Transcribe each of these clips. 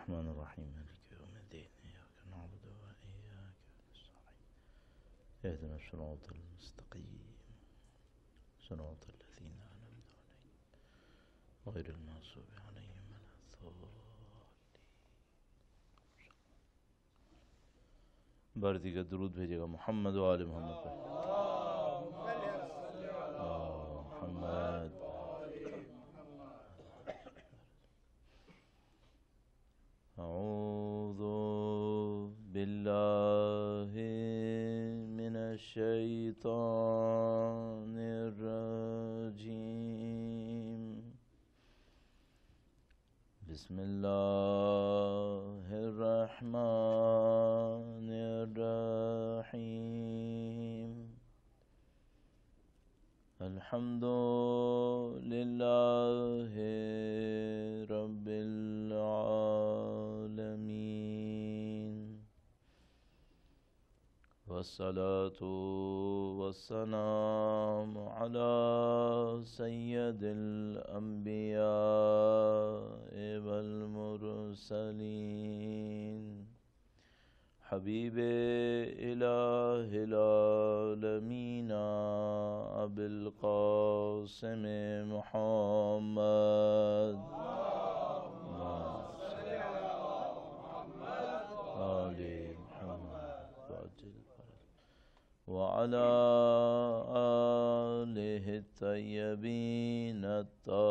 الرحمن الرحيم مالك يوم الدين إياك نعبد وإياك نستعين اهدنا الصراط المستقيم صراط الذين أنعمت عليهم غير المغضوب عليهم ولا الضالين. بار دیگر درود بھیجے گا محمد و آل محمد پر. محمد. اعوذ باللہ من الشیطان الرجیم. بسم اللہ الرحمن الرحیم. الحمد للہ رب العالمین والصلاة والسلام على سید الانبیاء والمرسلین حبیب الہ العالمین ابی القاسم محمد وعلى آلہ الطیبین الطاہرین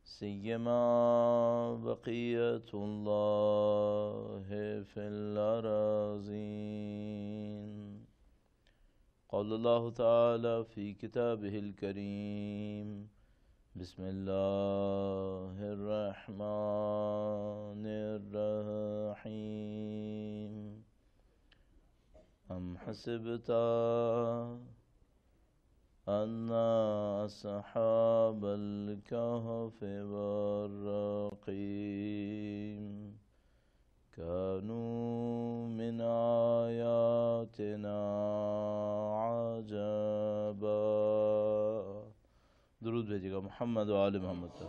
سیما بقیت اللہ فی الارضین. قال اللہ تعالی فی کتابہ الکریم بسم اللہ الرحمن الرحیم. ام حسبت ان اصحاب الكهف والرقیم كانوا من آیاتنا عجبا. درود بھیجے گا محمد و آل محمد پر.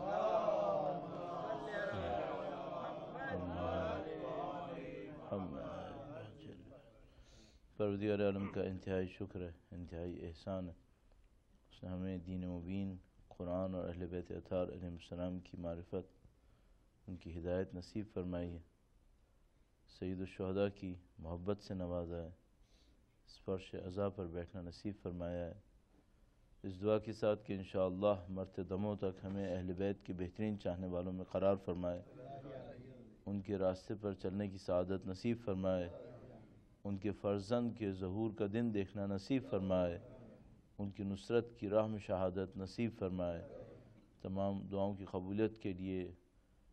پروردگار عالم کا انتہائی شکر ہے، انتہائی احسان ہے، اس نے ہمیں دین مبین، قرآن اور اہل بیت اطہار علیہ السلام کی معرفت، ان کی ہدایت نصیب فرمائی ہے، سید الشہداء کی محبت سے نوازا ہے، اس فرش عزا پر بیٹھنا نصیب فرمایا ہے. اس دعا کے ساتھ کہ انشاءاللہ مرتے دموں تک ہمیں اہل بیت کے بہترین چاہنے والوں میں قرار فرمائے، ان کے راستے پر چلنے کی سعادت نصیب فرمائے، ان کے فرزند کے ظہور کا دن دیکھنا نصیب فرمائے، ان کی نصرت کی راہ میں شہادت نصیب فرمائے. تمام دعاؤں کی قبولیت کے لیے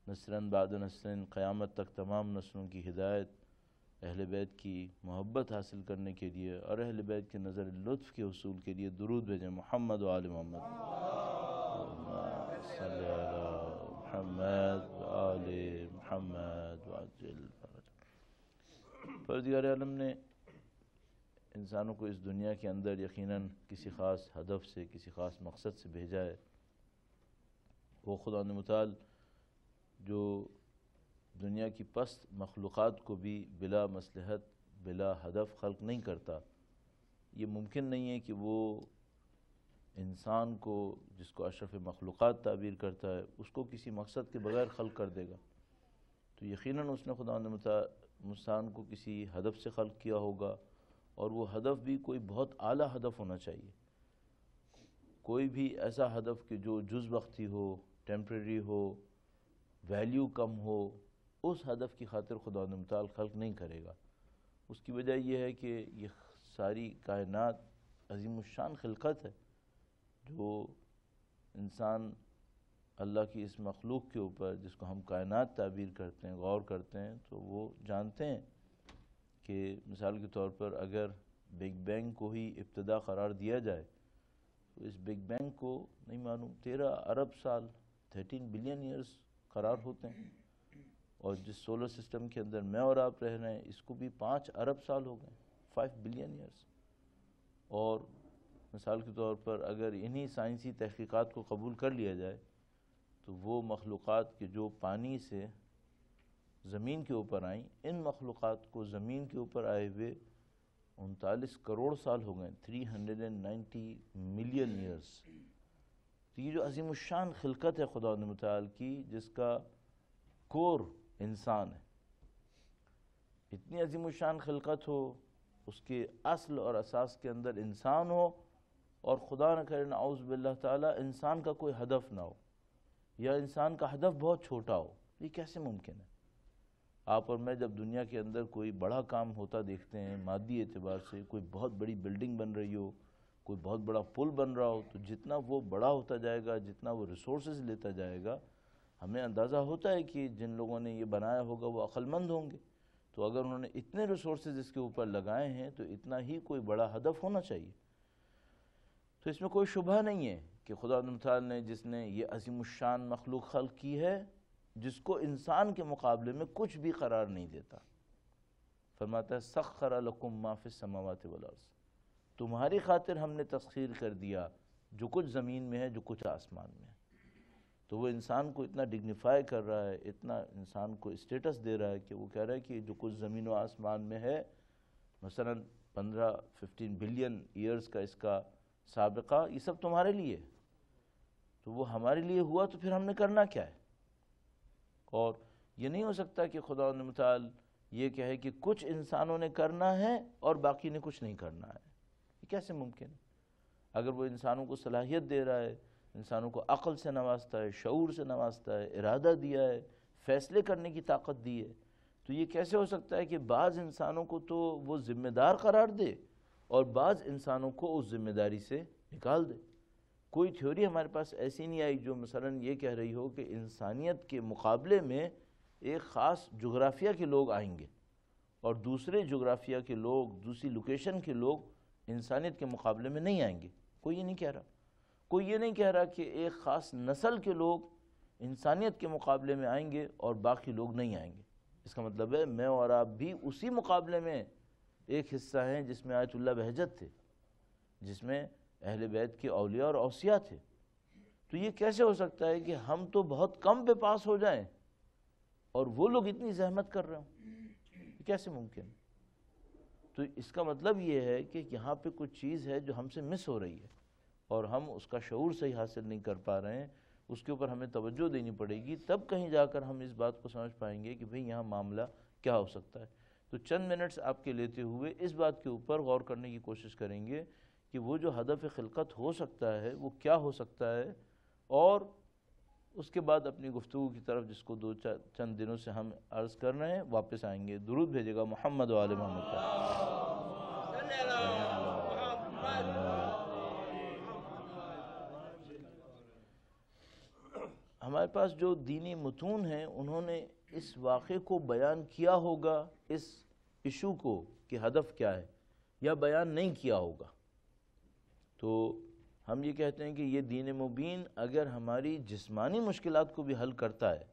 نسلاً بعد نسلاً قیامت تک تمام نسلوں کی ہدایت، اہل بیت کی محبت حاصل کرنے کے لیے اور اہل بیت کے نظر لطف کے حصول کے لیے درود بھیجیں محمد و آل محمد. صلی علی محمد و آل محمد وعجل فرج. پروردگار عالم نے انسانوں کو اس دنیا کے اندر یقیناً کسی خاص ہدف سے، کسی خاص مقصد سے بھیجا ہے. وہ خدا متعال جو دنیا کی پست مخلوقات کو بھی بلا مصلحت، بلا ہدف خلق نہیں کرتا. یہ ممکن نہیں ہے کہ وہ انسان کو، جس کو اشرف مخلوقات تعبیر کرتا ہے، اس کو کسی مقصد کے بغیر خلق کر دے گا. تو یقیناً اس نے خدا انسان کو کسی ہدف سے خلق کیا ہوگا، اور وہ ہدف بھی کوئی بہت اعلیٰ ہدف ہونا چاہیے. کوئی بھی ایسا ہدف کہ جو جز وقتی ہو، ٹیمپریری ہو، ویلیو کم ہو، اس ہدف کی خاطر خدا متعال خلق نہیں کرے گا. اس کی وجہ یہ ہے کہ یہ ساری کائنات عظیم الشان خلقت ہے. جو انسان اللہ کی اس مخلوق کے اوپر، جس کو ہم کائنات تعبیر کرتے ہیں، غور کرتے ہیں، تو وہ جانتے ہیں کہ مثال کے طور پر اگر بگ بینگ کو ہی ابتدا قرار دیا جائے تو اس بگ بینگ کو نہیں معلوم 13 ارب سال 13 بلین ایئرز قرار ہوتے ہیں، اور جس سولر سسٹم کے اندر میں اور آپ رہ رہے ہیں اس کو بھی 5 ارب سال ہو گئے، 5 بلین ایئرز. اور مثال کے طور پر اگر انہی سائنسی تحقیقات کو قبول کر لیا جائے تو وہ مخلوقات کے جو پانی سے زمین کے اوپر آئیں، ان مخلوقات کو زمین کے اوپر آئے ہوئے 39 کروڑ سال ہو گئے، 390 ملین ایئرس۔ تو یہ جو عظیم الشان خلقت ہے خدا متعال کی، جس کا کور انسان ہے، اتنی عظیم الشان خلقت ہو، اس کے اصل اور اساس کے اندر انسان ہو، اور خدا نہ کرے نعوذ باللہ تعالی انسان کا کوئی ہدف نہ ہو، یا انسان کا ہدف بہت چھوٹا ہو، یہ کیسے ممکن ہے؟ آپ اور میں جب دنیا کے اندر کوئی بڑا کام ہوتا دیکھتے ہیں مادی اعتبار سے، کوئی بہت بڑی بلڈنگ بن رہی ہو، کوئی بہت بڑا پل بن رہا ہو، تو جتنا وہ بڑا ہوتا جائے گا، جتنا وہ ریسورسز لیتا جائے گا، ہمیں اندازہ ہوتا ہے کہ جن لوگوں نے یہ بنایا ہوگا وہ عقل مند ہوں گے، تو اگر انہوں نے اتنے ریسورسز اس کے اوپر لگائے ہیں تو اتنا ہی کوئی بڑا ہدف ہونا چاہیے۔ تو اس میں کوئی شبہ نہیں ہے کہ خدا تعالی نے جس نے یہ عظیم الشان مخلوق خلق کی ہے، جس کو انسان کے مقابلے میں کچھ بھی قرار نہیں دیتا، فرماتا ہے سخر لکم ما فی السماوات والارض، تمہاری خاطر ہم نے تسخیر کر دیا جو کچھ زمین میں ہے، جو کچھ آسمان میں ہے۔ تو وہ انسان کو اتنا ڈگنیفائی کر رہا ہے، اتنا انسان کو اسٹیٹس دے رہا ہے کہ وہ کہہ رہا ہے کہ جو کچھ زمین و آسمان میں ہے، مثلا 15 بلین ایئرز کا اس کا سابقہ، یہ سب تمہارے لیے، تو وہ ہمارے لیے ہوا تو پھر ہم نے کرنا کیا ہے؟ اور یہ نہیں ہو سکتا کہ خدا متعال یہ کہے کہ کچھ انسانوں نے کرنا ہے اور باقی نے کچھ نہیں کرنا ہے، یہ کیسے ممکن ہے؟ اگر وہ انسانوں کو صلاحیت دے رہا ہے، انسانوں کو عقل سے نوازتا ہے، شعور سے نوازتا ہے، ارادہ دیا ہے، فیصلے کرنے کی طاقت دی ہے، تو یہ کیسے ہو سکتا ہے کہ بعض انسانوں کو تو وہ ذمہ دار قرار دے اور بعض انسانوں کو اس ذمہ داری سے نکال دے؟ کوئی تھیوری ہمارے پاس ایسی نہیں آئی جو مثلا یہ کہہ رہی ہو کہ انسانیت کے مقابلے میں ایک خاص جغرافیہ کے لوگ آئیں گے اور دوسرے جغرافیہ کے لوگ، دوسری لوکیشن کے لوگ انسانیت کے مقابلے میں نہیں آئیں گے۔ کوئی یہ نہیں کہہ رہا، کوئی یہ نہیں کہہ رہا کہ ایک خاص نسل کے لوگ انسانیت کے مقابلے میں آئیں گے اور باقی لوگ نہیں آئیں گے۔ اس کا مطلب ہے میں اور آپ بھی اسی مقابلے میں ایک حصہ ہیں جس میں آیت اللہ بہجت تھے، جس میں اہل بیت کے اولیاء اور اوصیاء تھے۔ تو یہ کیسے ہو سکتا ہے کہ ہم تو بہت کم پہ پاس ہو جائیں اور وہ لوگ اتنی زحمت کر رہے ہوں؟ یہ کیسے ممکن؟ تو اس کا مطلب یہ ہے کہ یہاں پہ کچھ چیز ہے جو ہم سے مس ہو رہی ہے اور ہم اس کا شعور صحیح حاصل نہیں کر پا رہے ہیں، اس کے اوپر ہمیں توجہ دینی پڑے گی، تب کہیں جا کر ہم اس بات کو سمجھ پائیں گے کہ بھئی یہاں معاملہ کیا ہو سکتا ہے۔ تو چند منٹس آپ کے لیتے ہوئے اس بات کے اوپر غور کرنے کی کوشش کریں گے کہ وہ جو ہدف خلقت ہو سکتا ہے وہ کیا ہو سکتا ہے، اور اس کے بعد اپنی گفتگو کی طرف جس کو چند دنوں سے ہم عرض کر رہے ہیں واپس آئیں گے۔ درود بھیجے گا محمد و آل محمد کا۔ ہمارے پاس جو دینی متون ہیں انہوں نے اس واقعے کو بیان کیا ہوگا، اس ایشو کو کہ ہدف کیا ہے، یا بیان نہیں کیا ہوگا۔ تو ہم یہ کہتے ہیں کہ یہ دین مبین اگر ہماری جسمانی مشکلات کو بھی حل کرتا ہے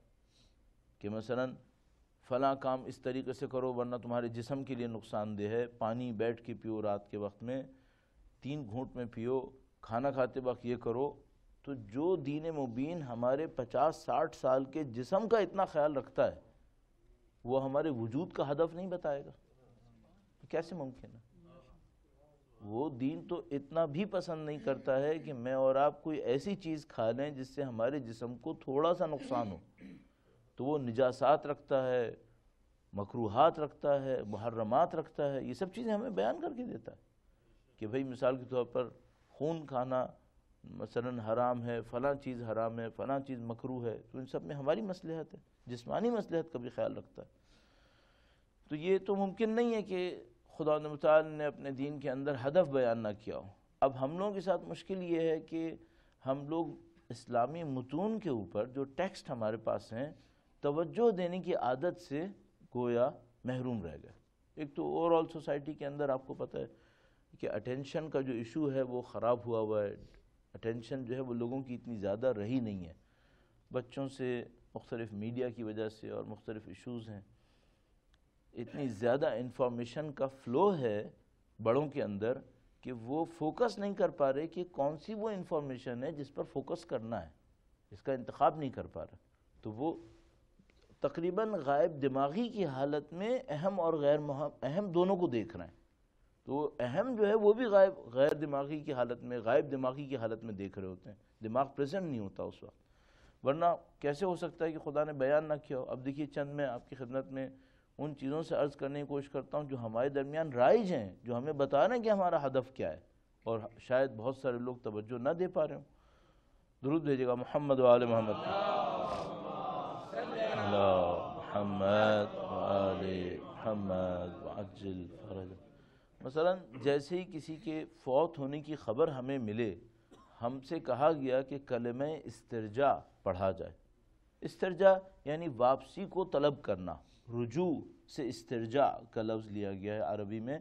کہ مثلا فلاں کام اس طریقے سے کرو ورنہ تمہارے جسم کے لیے نقصان دہ ہے، پانی بیٹھ کے پیو رات کے وقت میں، 3 گھونٹ میں پیو، کھانا کھاتے وقت یہ کرو، تو جو دین مبین ہمارے 50-60 سال کے جسم کا اتنا خیال رکھتا ہے وہ ہمارے وجود کا ہدف نہیں بتائے گا؟ کیسے ممکن ہے؟ وہ دین تو اتنا بھی پسند نہیں کرتا ہے کہ میں اور آپ کوئی ایسی چیز کھا لیں جس سے ہمارے جسم کو تھوڑا سا نقصان ہو، تو وہ نجاسات رکھتا ہے، مکروہات رکھتا ہے، محرمات رکھتا ہے، یہ سب چیزیں ہمیں بیان کر کے دیتا ہے کہ بھئی مثال کے طور پر خون کھانا مثلا حرام ہے، فلاں چیز حرام ہے، فلاں چیز مکروہ ہے، تو ان سب میں ہماری مصلحت ہے، جسمانی مصلحت کا بھی خیال رکھتا ہے۔ تو یہ تو ممکن نہیں ہے کہ خدا متعال نے اپنے دین کے اندر ہدف بیان نہ کیا ہو۔ اب ہم لوگوں کے ساتھ مشکل یہ ہے کہ ہم لوگ اسلامی متون کے اوپر جو ٹیکسٹ ہمارے پاس ہیں توجہ دینے کی عادت سے گویا محروم رہ گئے۔ ایک تو اوور آل سوسائٹی کے اندر آپ کو پتہ ہے کہ اٹینشن کا جو ایشو ہے وہ خراب ہوا ہے، اٹینشن جو ہے وہ لوگوں کی اتنی زیادہ رہی نہیں ہے، بچوں سے مختلف میڈیا کی وجہ سے اور مختلف ایشوز ہیں، اتنی زیادہ انفارمیشن کا فلو ہے بڑوں کے اندر کہ وہ فوکس نہیں کر پا رہے کہ کون سی وہ انفارمیشن ہے جس پر فوکس کرنا ہے۔ اس کا انتخاب نہیں کر پا رہا، تو وہ تقریباً غائب دماغی کی حالت میں اہم اور غیر اہم دونوں کو دیکھ رہے ہیں. تو اہم جو ہے وہ بھی غیر دماغی کی حالت میں، غائب دماغی کی حالت میں دیکھ رہے ہوتے ہیں، دماغ پریزنٹ نہیں ہوتا اس وقت. ورنہ کیسے ہو سکتا ہے کہ خدا نے بیان نہ کیا ہو؟ اب دیکھیے چند میں آپ کی خدمت میں ان چیزوں سے عرض کرنے کی کوشش کرتا ہوں جو ہمارے درمیان رائج ہیں، جو ہمیں بتا رہے ہیں کہ ہمارا ہدف کیا ہے، اور شاید بہت سارے لوگ توجہ نہ دے پا رہے ہوں. درود بھیجے گا محمد و آل محمد. محمد و آل محمد وعجل فرج. مثلا جیسے ہی کسی کے فوت ہونے کی خبر ہمیں ملے، ہم سے کہا گیا کہ کلمہ استرجاع پڑھا جائے. استرجاع یعنی واپسی کو طلب کرنا، رجوع سے استرجاع کا لفظ لیا گیا ہے عربی میں.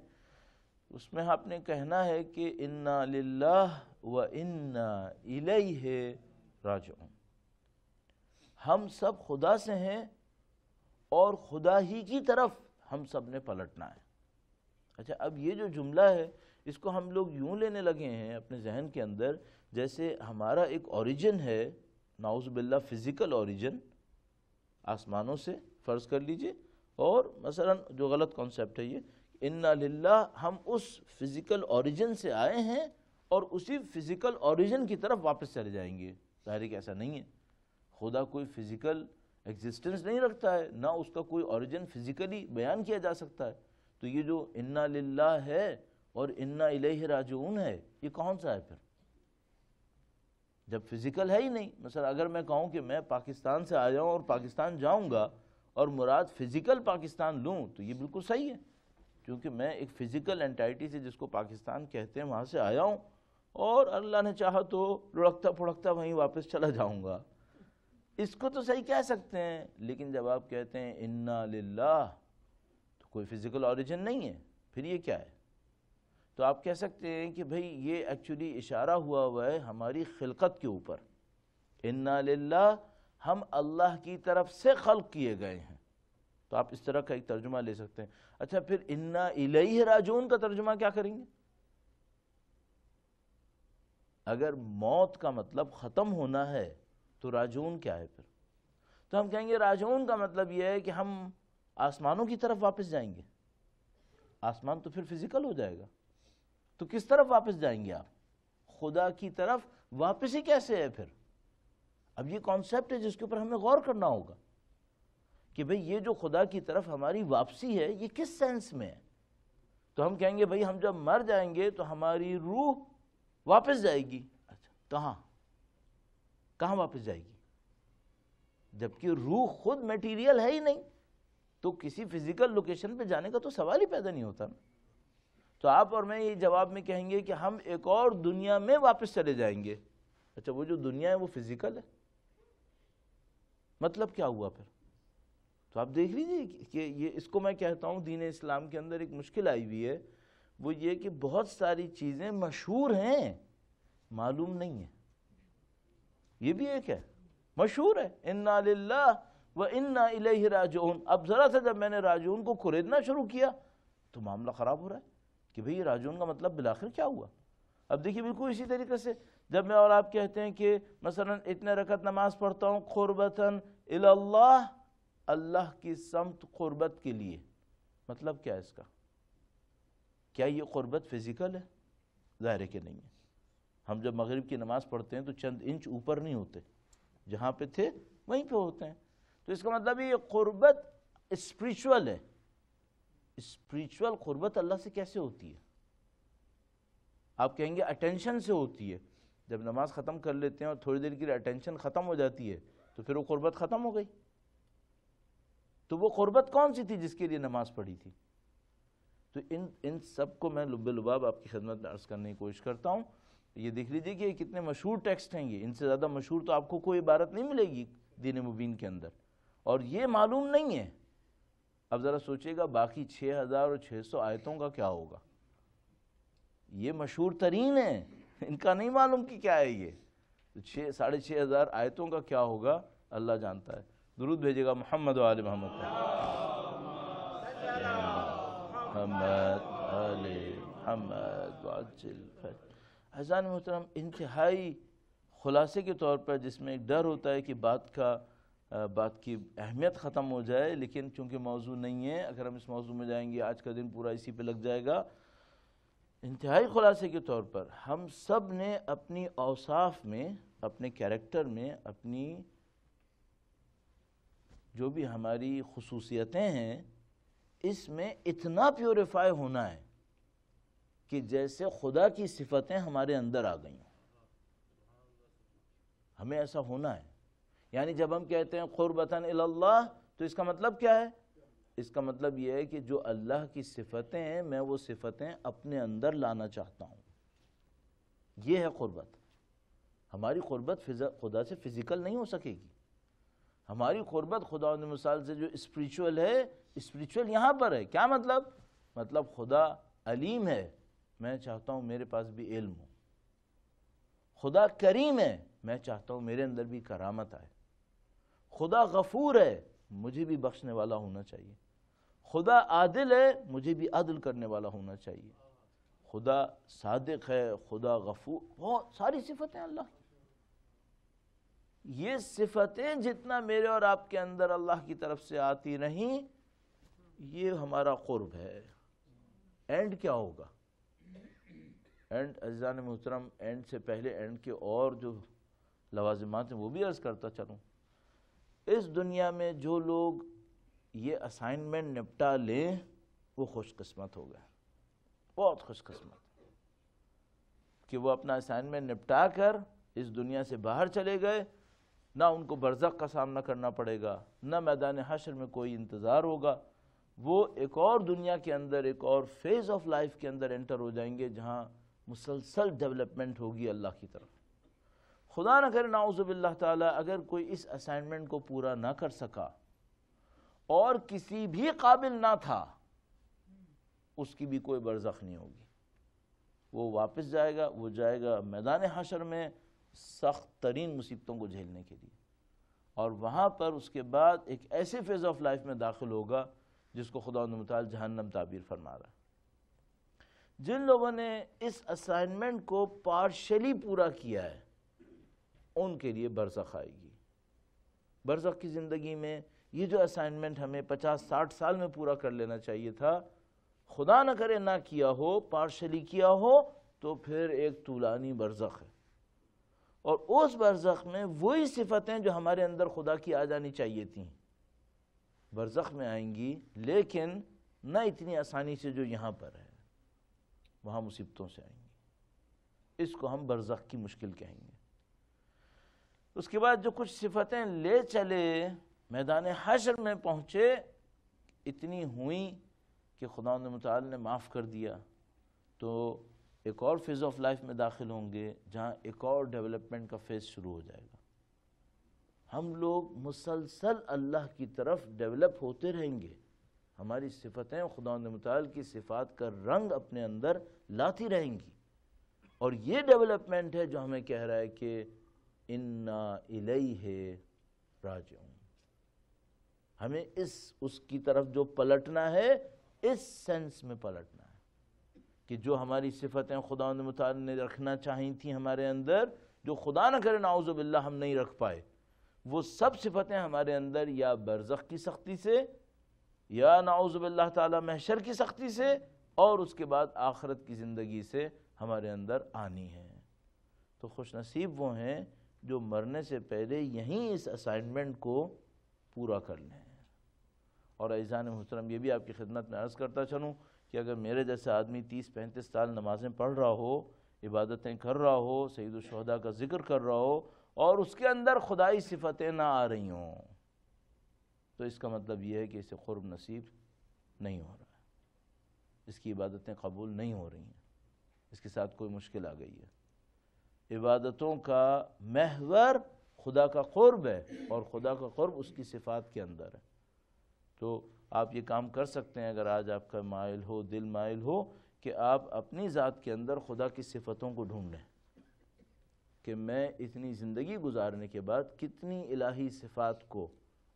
اس میں آپ نے کہنا ہے کہ انا للہ و انا الیہ راجعون، ہم سب خدا سے ہیں اور خدا ہی کی طرف ہم سب نے پلٹنا ہے. اچھا، اب یہ جو جملہ ہے اس کو ہم لوگ یوں لینے لگے ہیں اپنے ذہن کے اندر جیسے ہمارا ایک اوریجن ہے، نعوذ باللہ فزیکل اوریجن، آسمانوں سے فرض کر لیجئے، اور مثلا جو غلط کانسیپٹ ہے یہ انا للہ، ہم اس فزیکل اوریجن سے آئے ہیں اور اسی فزیکل اوریجن کی طرف واپس چلے جائیں گے. ظاہر ہے کہ ایسا نہیں ہے، خدا کوئی فزیکل ایگزسٹنس نہیں رکھتا ہے، نہ اس کا کوئی اوریجن فزیکلی بیان کیا جا سکتا ہے. تو یہ جو انا للہ ہے اور انا الیہ راجعون ہے، یہ کون سا ہے پھر؟ جب فزیکل ہے ہی نہیں. مثلا اگر میں کہوں کہ میں پاکستان سے آ جاؤں اور پاکستان جاؤں گا اور مراد فزیکل پاکستان لوں تو یہ بالکل صحیح ہے، کیونکہ میں ایک فزیکل انٹائٹی سے جس کو پاکستان کہتے ہیں وہاں سے آیا ہوں، اور اللہ نے چاہا تو لڑکتا پھڑکتا وہیں واپس چلا جاؤں گا. اس کو تو صحیح کہہ سکتے ہیں، لیکن جب آپ کہتے ہیں انا للہ تو کوئی فزیکل اوریجن نہیں ہے، پھر یہ کیا ہے؟ تو آپ کہہ سکتے ہیں کہ بھئی یہ ایکچولی اشارہ ہوا ہے ہماری خلقت کے اوپر. انا للہ، ہم اللہ کی طرف سے خلق کیے گئے ہیں. تو آپ اس طرح کا ایک ترجمہ لے سکتے ہیں. اچھا، پھر انا الیہ راجعون کا ترجمہ کیا کریں گے؟ اگر موت کا مطلب ختم ہونا ہے تو راجعون کیا ہے پھر؟ تو ہم کہیں گے راجعون کا مطلب یہ ہے کہ ہم آسمانوں کی طرف واپس جائیں گے. آسمان تو پھر فزیکل ہو جائے گا، تو کس طرف واپس جائیں گے آپ؟ خدا کی طرف واپس ہی کیسے ہے پھر؟ اب یہ کانسیپٹ ہے جس کے اوپر ہمیں غور کرنا ہوگا کہ بھئی یہ جو خدا کی طرف ہماری واپسی ہے یہ کس سینس میں ہے. تو ہم کہیں گے بھئی ہم جب مر جائیں گے تو ہماری روح واپس جائے گی. اچھا، کہاں واپس جائے گی؟ جبکہ روح خود میٹیریل ہے ہی نہیں، تو کسی فزیکل لوکیشن پہ جانے کا تو سوال ہی پیدا نہیں ہوتا نا. تو آپ اور میں یہ جواب میں کہیں گے کہ ہم ایک اور دنیا میں واپس چلے جائیں گے. اچھا، وہ جو دنیا ہے وہ فزیکل ہے، مطلب کیا ہوا پھر؟ تو آپ دیکھ لیجئے کہ یہ اس کو میں کہتا ہوں دین اسلام کے اندر ایک مشکل آئی ہوئی ہے، وہ یہ کہ بہت ساری چیزیں مشہور ہیں معلوم نہیں ہیں. یہ بھی ایک ہے، مشہور ہے انا للہ و انا الیہ راجعون. اب ذرا سا جب میں نے راجعون کو کھریدنا شروع کیا تو معاملہ خراب ہو رہا ہے کہ بھئی راجعون کا مطلب بالآخر کیا ہوا. اب دیکھیے بالکل اسی طریقے سے جب میں اور آپ کہتے ہیں کہ مثلا اتنے رکعت نماز پڑھتا ہوں قربتاً الی اللہ، اللہ کی سمت قربت کے لیے، مطلب کیا ہے اس کا؟ کیا یہ قربت فزیکل ہے؟ ظاہر ہے کہ نہیں ہے. ہم جب مغرب کی نماز پڑھتے ہیں تو چند انچ اوپر نہیں ہوتے، جہاں پہ تھے وہیں پہ ہوتے ہیں. تو اس کا مطلب یہ قربت اسپریچول ہے. اسپریچول قربت اللہ سے کیسے ہوتی ہے؟ آپ کہیں گے اٹینشن سے ہوتی ہے. جب نماز ختم کر لیتے ہیں اور تھوڑی دیر کے لیے اٹینشن ختم ہو جاتی ہے تو پھر وہ قربت ختم ہو گئی. تو وہ قربت کون سی تھی جس کے لیے نماز پڑھی تھی؟ تو ان سب کو میں لب لباب آپ کی خدمت میں عرض کرنے کی کوشش کرتا ہوں. یہ دیکھ لیجئے کہ کتنے مشہور ٹیکسٹ ہیں یہ، ان سے زیادہ مشہور تو آپ کو کوئی عبارت نہیں ملے گی دین مبین کے اندر، اور یہ معلوم نہیں ہے. اب ذرا سوچئے گا باقی 6600 آیتوں کا کیا ہوگا؟ یہ مشہور ترین ہیں، ان کا نہیں معلوم کہ کیا ہے یہ. تو 6500 آیتوں کا کیا ہوگا اللہ جانتا ہے. درود بھیجے گا محمد و آل محمد. محمد آل محمد وعجل فرج. عزیزان محترم، انتہائی خلاصے کے طور پر جس میں ایک ڈر ہوتا ہے کہ بات کی اہمیت ختم ہو جائے، لیکن چونکہ موضوع نہیں ہے، اگر ہم اس موضوع میں جائیں گے آج کا دن پورا اسی پہ لگ جائے گا۔ انتہائی خلاصے کے طور پر ہم سب نے اپنی اوصاف میں، اپنے کیریکٹر میں، اپنی جو بھی ہماری خصوصیتیں ہیں، اس میں اتنا پیوریفائی ہونا ہے کہ جیسے خدا کی صفتیں ہمارے اندر آ گئی ہوں۔ ہمیں ایسا ہونا ہے۔ یعنی جب ہم کہتے ہیں قربتاً الی اللہ، تو اس کا مطلب کیا ہے؟ اس کا مطلب یہ ہے کہ جو اللہ کی صفتیں ہیں میں وہ صفتیں اپنے اندر لانا چاہتا ہوں۔ یہ ہے قربت۔ ہماری قربت خدا سے فزیکل نہیں ہو سکے گی۔ ہماری قربت خدا کی مثال سے جو اسپریچول ہے، اسپریچول یہاں پر ہے۔ کیا مطلب؟ مطلب خدا علیم ہے، میں چاہتا ہوں میرے پاس بھی علم ہو۔ خدا کریم ہے، میں چاہتا ہوں میرے اندر بھی کرامت آئے۔ خدا غفور ہے، مجھے بھی بخشنے والا ہونا چاہیے۔ خدا عادل ہے، مجھے بھی عدل کرنے والا ہونا چاہیے۔ خدا صادق ہے، خدا غفور، بہت ساری صفتیں اللہ کی۔ یہ صفتیں جتنا میرے اور آپ کے اندر اللہ کی طرف سے آتی رہیں، یہ ہمارا قرب ہے۔ اینڈ کیا ہوگا؟ اینڈ عزیزان محترم، اینڈ سے پہلے اینڈ کے اور جو لوازمات ہیں وہ بھی عرض کرتا چلوں۔ اس دنیا میں جو لوگ یہ اسائنمنٹ نپٹا لیں وہ خوش قسمت ہو گئے، بہت خوش قسمت کہ وہ اپنا اسائنمنٹ نپٹا کر اس دنیا سے باہر چلے گئے۔ نہ ان کو برزخ کا سامنا کرنا پڑے گا، نہ میدان حشر میں کوئی انتظار ہوگا۔ وہ ایک اور دنیا کے اندر، ایک اور فیز آف لائف کے اندر انٹر ہو جائیں گے جہاں مسلسل ڈیولپمنٹ ہوگی اللہ کی طرف۔ خدا نہ کرے نعوذ باللہ تعالی اگر کوئی اس اسائنمنٹ کو پورا نہ کر سکا اور کسی بھی قابل نہ تھا، اس کی بھی کوئی برزخ نہیں ہوگی۔ وہ واپس جائے گا، وہ جائے گا میدان حشر میں سخت ترین مصیبتوں کو جھیلنے کے لیے، اور وہاں پر اس کے بعد ایک ایسے فیز آف لائف میں داخل ہوگا جس کو خدا متعال جہنم تعبیر فرما رہا ہے۔ جن لوگوں نے اس اسائنمنٹ کو پارشلی پورا کیا ہے ان کے لیے برزخ آئے گی۔ برزخ کی زندگی میں یہ جو اسائنمنٹ ہمیں 50-60 سال میں پورا کر لینا چاہیے تھا، خدا نہ کرے نہ کیا ہو، پارشلی کیا ہو، تو پھر ایک طولانی برزخ ہے۔ اور اس برزخ میں وہی صفتیں جو ہمارے اندر خدا کی آ جانی چاہیے تھیں برزخ میں آئیں گی، لیکن نہ اتنی آسانی سے جو یہاں پر ہے، وہاں مصیبتوں سے آئیں گی۔ اس کو ہم برزخ کی مشکل کہیں گے۔ اس کے بعد جو کچھ صفتیں لے چلے، میدان حشر میں پہنچے، اتنی ہوئیں کہ خدا متعال نے معاف کر دیا، تو ایک اور فیز آف لائف میں داخل ہوں گے جہاں ایک اور ڈیولپمنٹ کا فیز شروع ہو جائے گا۔ ہم لوگ مسلسل اللہ کی طرف ڈیولپ ہوتے رہیں گے، ہماری صفتیں خدا متعال کی صفات کا رنگ اپنے اندر لاتی رہیں گی، اور یہ ڈیولپمنٹ ہے جو ہمیں کہہ رہا ہے کہ اِنَّا إِلَيْهِ راجعون۔ ہمیں اس کی طرف جو پلٹنا ہے، اس سینس میں پلٹنا ہے کہ جو ہماری صفتیں خدا متعال نے رکھنا چاہی تھیں ہمارے اندر، جو خدا نہ کرے نعوذ باللہ ہم نہیں رکھ پائے، وہ سب صفتیں ہمارے اندر یا برزخ کی سختی سے، یا نعوذ باللہ تعالی محشر کی سختی سے، اور اس کے بعد آخرت کی زندگی سے ہمارے اندر آنی ہے۔ تو خوش نصیب وہ ہیں جو مرنے سے پہلے یہیں اس اسائنمنٹ کو پورا کر لیں۔ اور عزیزان محترم، یہ بھی آپ کی خدمت میں عرض کرتا چلوں کہ اگر میرے جیسے آدمی 30-35 سال نمازیں پڑھ رہا ہو، عبادتیں کر رہا ہو، سید الشہداء کا ذکر کر رہا ہو، اور اس کے اندر خدائی صفتیں نہ آ رہی ہوں، تو اس کا مطلب یہ ہے کہ اسے قرب نصیب نہیں ہو رہا ہے، اس کی عبادتیں قبول نہیں ہو رہی ہیں، اس کے ساتھ کوئی مشکل آ گئی ہے۔ عبادتوں کا محور خدا کا قرب ہے، اور خدا کا قرب اس کی صفات کے اندر ہے۔ تو آپ یہ کام کر سکتے ہیں اگر آج آپ کا مائل ہو، دل مائل ہو، کہ آپ اپنی ذات کے اندر خدا کی صفتوں کو ڈھونڈیں کہ میں اتنی زندگی گزارنے کے بعد کتنی الہی صفات کو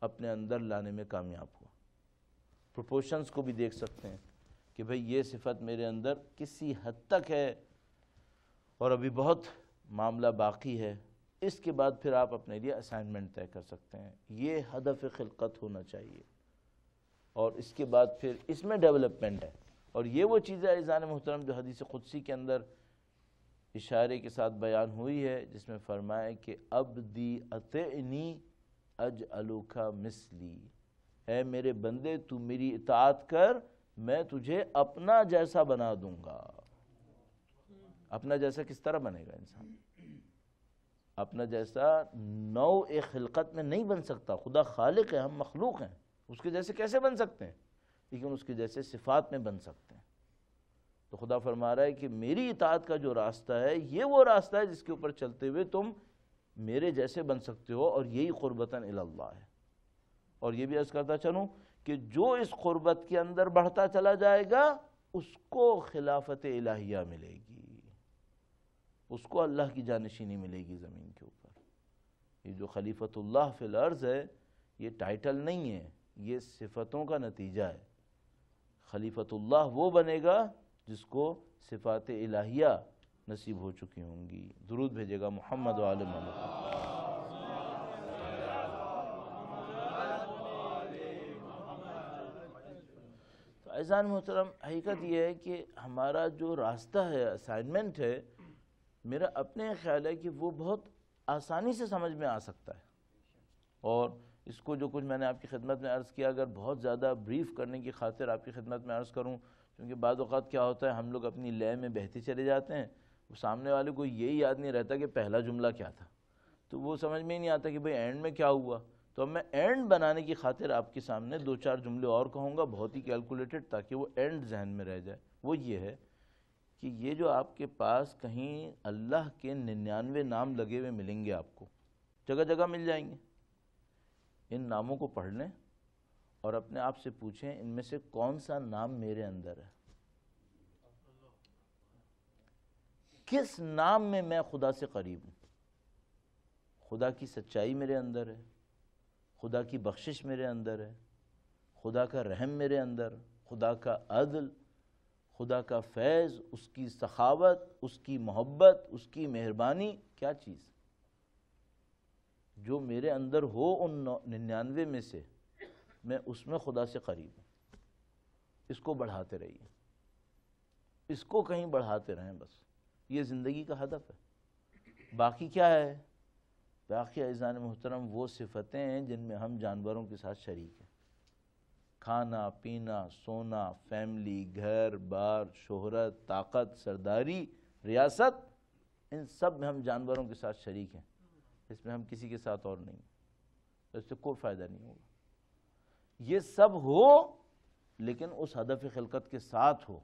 اپنے اندر لانے میں کامیاب ہوا۔ پروپورشنز کو بھی دیکھ سکتے ہیں کہ بھئی یہ صفت میرے اندر کسی حد تک ہے، اور ابھی بہت معاملہ باقی ہے، اس کے بعد پھر آپ اپنے لیے اسائنمنٹ طے کر سکتے ہیں. یہ ہدف خلقت ہونا چاہیے، اور اس کے بعد پھر اس میں ڈیولپمنٹ ہے. اور یہ وہ چیز ہے عزیزان محترم جو حدیث قدسی کے اندر اشارے کے ساتھ بیان ہوئی ہے، جس میں فرمایا کہ عبدی اطعنی اجعلک مثلی، اے میرے بندے تو میری اطاعت کر، میں تجھے اپنا جیسا بنا دوں گا. اپنا جیسا کس طرح بنے گا انسان؟ اپنا جیسا نوع خلقت میں نہیں بن سکتا. خدا خالق ہے، ہم مخلوق ہیں، اس کے جیسے کیسے بن سکتے ہیں؟ لیکن اس کے جیسے صفات میں بن سکتے ہیں. تو خدا فرما رہا ہے کہ میری اطاعت کا جو راستہ ہے یہ وہ راستہ ہے جس کے اوپر چلتے ہوئے تم میرے جیسے بن سکتے ہو، اور یہی قربتاً الی اللہ ہے. اور یہ بھی عرض کرتا چلوں کہ جو اس قربت کے اندر بڑھتا چلا جائے گا اس کو خلافت الہیہ ملے گی، اس کو اللہ کی جانشینی ملے گی زمین کے اوپر. یہ جو خلیفۃ اللہ فی الارض ہے یہ ٹائٹل نہیں ہے، یہ صفتوں کا نتیجہ ہے. خلیفۃ اللہ وہ بنے گا جس کو صفات الہیہ نصیب ہو چکی ہوں گی. درود بھیجے گا محمد و آل محمد. تو عزیزان محترم، حقیقت یہ ہے کہ ہمارا جو راستہ ہے، اسائنمنٹ ہے، میرا اپنے خیال ہے کہ وہ بہت آسانی سے سمجھ میں آ سکتا ہے. اور اس کو جو کچھ میں نے آپ کی خدمت میں عرض کیا، اگر بہت زیادہ بریف کرنے کی خاطر آپ کی خدمت میں عرض کروں، کیونکہ بعض اوقات کیا ہوتا ہے ہم لوگ اپنی لے میں بہتے چلے جاتے ہیں، وہ سامنے والے کو یہی یاد نہیں رہتا کہ پہلا جملہ کیا تھا، تو وہ سمجھ میں ہی نہیں آتا کہ بھئی اینڈ میں کیا ہوا. تو اب میں اینڈ بنانے کی خاطر آپ کے سامنے 2-4 جملے اور کہوں گا، بہت ہی کیلکولیٹڈ، تاکہ وہ اینڈ ذہن میں رہ جائے. وہ یہ ہے کہ یہ جو آپ کے پاس کہیں اللہ کے 99 نام لگے ہوئے ملیں گے، آپ کو جگہ جگہ مل جائیں گے. ان ناموں کو پڑھ لیں اور اپنے آپ سے پوچھیں ان میں سے کون سا نام میرے اندر ہے، کس نام میں میں خدا سے قریب ہوں. خدا کی سچائی میرے اندر ہے، خدا کی بخشش میرے اندر ہے، خدا کا رحم میرے اندر، خدا کا عدل، خدا کا فیض، اس کی سخاوت، اس کی محبت، اس کی مہربانی. کیا چیز جو میرے اندر ہو ان 99 میں سے، میں اس میں خدا سے قریب ہوں. اس کو بڑھاتے رہیے، اس کو کہیں بڑھاتے رہیں. بس یہ زندگی کا ہدف ہے. باقی کیا ہے؟ باقی عزیزان محترم وہ صفتیں ہیں جن میں ہم جانوروں کے ساتھ شریک ہیں. کھانا پینا، سونا، فیملی، گھر بار، شہرت، طاقت، سرداری، ریاست، ان سب میں ہم جانوروں کے ساتھ شریک ہیں. اس میں ہم کسی کے ساتھ اور نہیں، اس سے کوئی فائدہ نہیں ہوگا. یہ سب ہو لیکن اس ہدف خلقت کے ساتھ ہو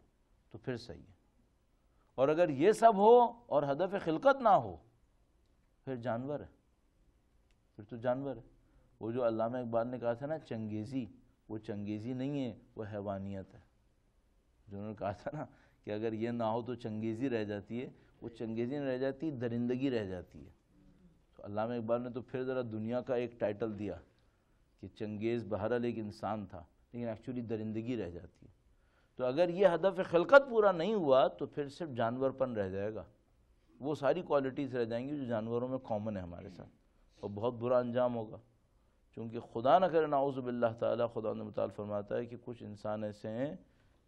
تو پھر صحیح ہے. اور اگر یہ سب ہو اور ہدف خلقت نہ ہو پھر جانور ہے، پھر تو جانور ہے. وہ جو علامہ اقبال نے کہا تھا نا چنگیزی، وہ چنگیزی نہیں ہے، وہ حیوانیت ہے. جو انہوں نے کہا تھا نا کہ اگر یہ نہ ہو تو چنگیزی رہ جاتی ہے، وہ چنگیزی نہیں رہ جاتی، درندگی رہ جاتی ہے. تو علامہ اقبال نے تو پھر ذرا دنیا کا ایک ٹائٹل دیا کہ چنگیز بہرحال ایک انسان تھا، لیکن ایکچولی درندگی رہ جاتی ہے. تو اگر یہ ہدف خلقت پورا نہیں ہوا تو پھر صرف جانور پن رہ جائے گا. وہ ساری کوالٹیز رہ جائیں گی جو جانوروں میں کامن ہے ہمارے ساتھ، اور بہت برا انجام ہوگا. چونکہ خدا نہ کرے نعوذ باللہ تعالیٰ، خدا متعال فرماتا ہے کہ کچھ انسان ایسے ہیں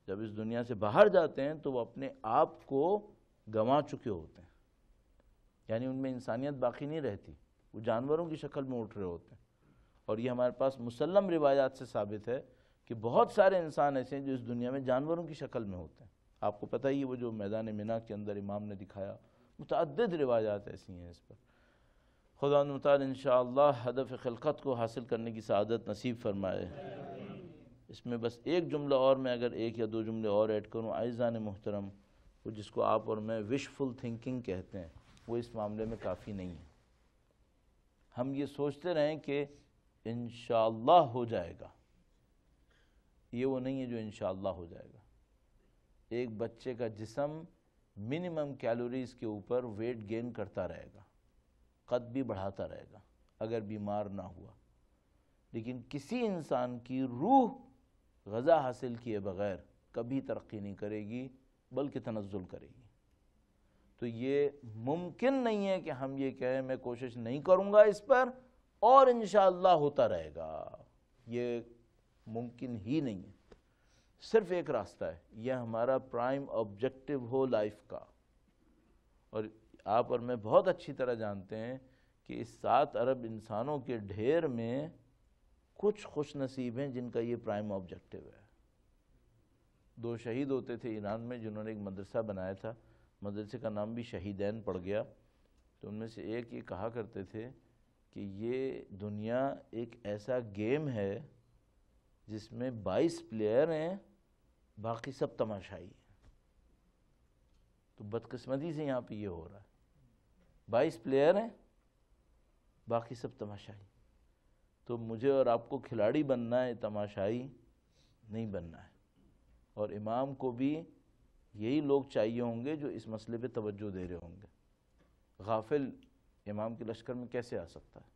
جب اس دنیا سے باہر جاتے ہیں تو وہ اپنے آپ کو گنوا چکے ہوتے ہیں. یعنی ان میں انسانیت باقی نہیں رہتی، وہ جانوروں کی شکل میں اٹھ رہے ہوتے ہیں. اور یہ ہمارے پاس مسلم روایات سے ثابت ہے کہ بہت سارے انسان ایسے ہیں جو اس دنیا میں جانوروں کی شکل میں ہوتے ہیں. آپ کو پتہ ہی ہے وہ جو میدان منا کے اندر امام نے دکھایا، متعدد روایات ایسی ہیں اس پر. خدا متعال انشاءاللہ ہدف خلقت کو حاصل کرنے کی سعادت نصیب فرمائے. اس میں بس ایک جملہ اور، میں اگر 1 یا 2 جملے اور ایڈ کروں عزیزان محترم، وہ جس کو آپ اور میں وشفل تھنکنگ کہتے ہیں، وہ اس معاملے میں کافی نہیں ہے. ہم یہ سوچتے رہیں کہ انشاءاللہ ہو جائے گا، یہ وہ نہیں ہے جو انشاءاللہ ہو جائے گا. ایک بچے کا جسم منیمم کیلوریز کے اوپر ویٹ گین کرتا رہے گا، قد بھی بڑھاتا رہے گا اگر بیمار نہ ہوا. لیکن کسی انسان کی روح غذا حاصل کیے بغیر کبھی ترقی نہیں کرے گی بلکہ تنزل کرے گی. تو یہ ممکن نہیں ہے کہ ہم یہ کہیں میں کوشش نہیں کروں گا اس پر اور انشاءاللہ ہوتا رہے گا، یہ ممکن ہی نہیں ہے۔ صرف ایک راستہ ہے، یہ ہمارا پرائم آبجیکٹو ہو لائف کا، اور آپ اور میں بہت اچھی طرح جانتے ہیں کہ اس 7 ارب انسانوں کے ڈھیر میں کچھ خوش نصیب ہیں جن کا یہ پرائم آبجیکٹو ہے۔ 2 شہید ہوتے تھے ایران میں جنہوں نے ایک مدرسہ بنایا تھا، مدرسے کا نام بھی شہیدین پڑ گیا، تو ان میں سے ایک یہ کہا کرتے تھے کہ یہ دنیا ایک ایسا گیم ہے جس میں 22 پلیئر ہیں، باقی سب تماشائی ہیں۔ تو بدقسمتی سے یہاں پہ یہ ہو رہا ہے، 22 پلیئر ہیں، باقی سب تماشائی۔ تو مجھے اور آپ کو کھلاڑی بننا ہے، تماشائی نہیں بننا ہے، اور امام کو بھی یہی لوگ چاہیے ہوں گے جو اس مسئلے پہ توجہ دے رہے ہوں گے۔ غافل امام کے لشکر میں کیسے آ سکتا ہے؟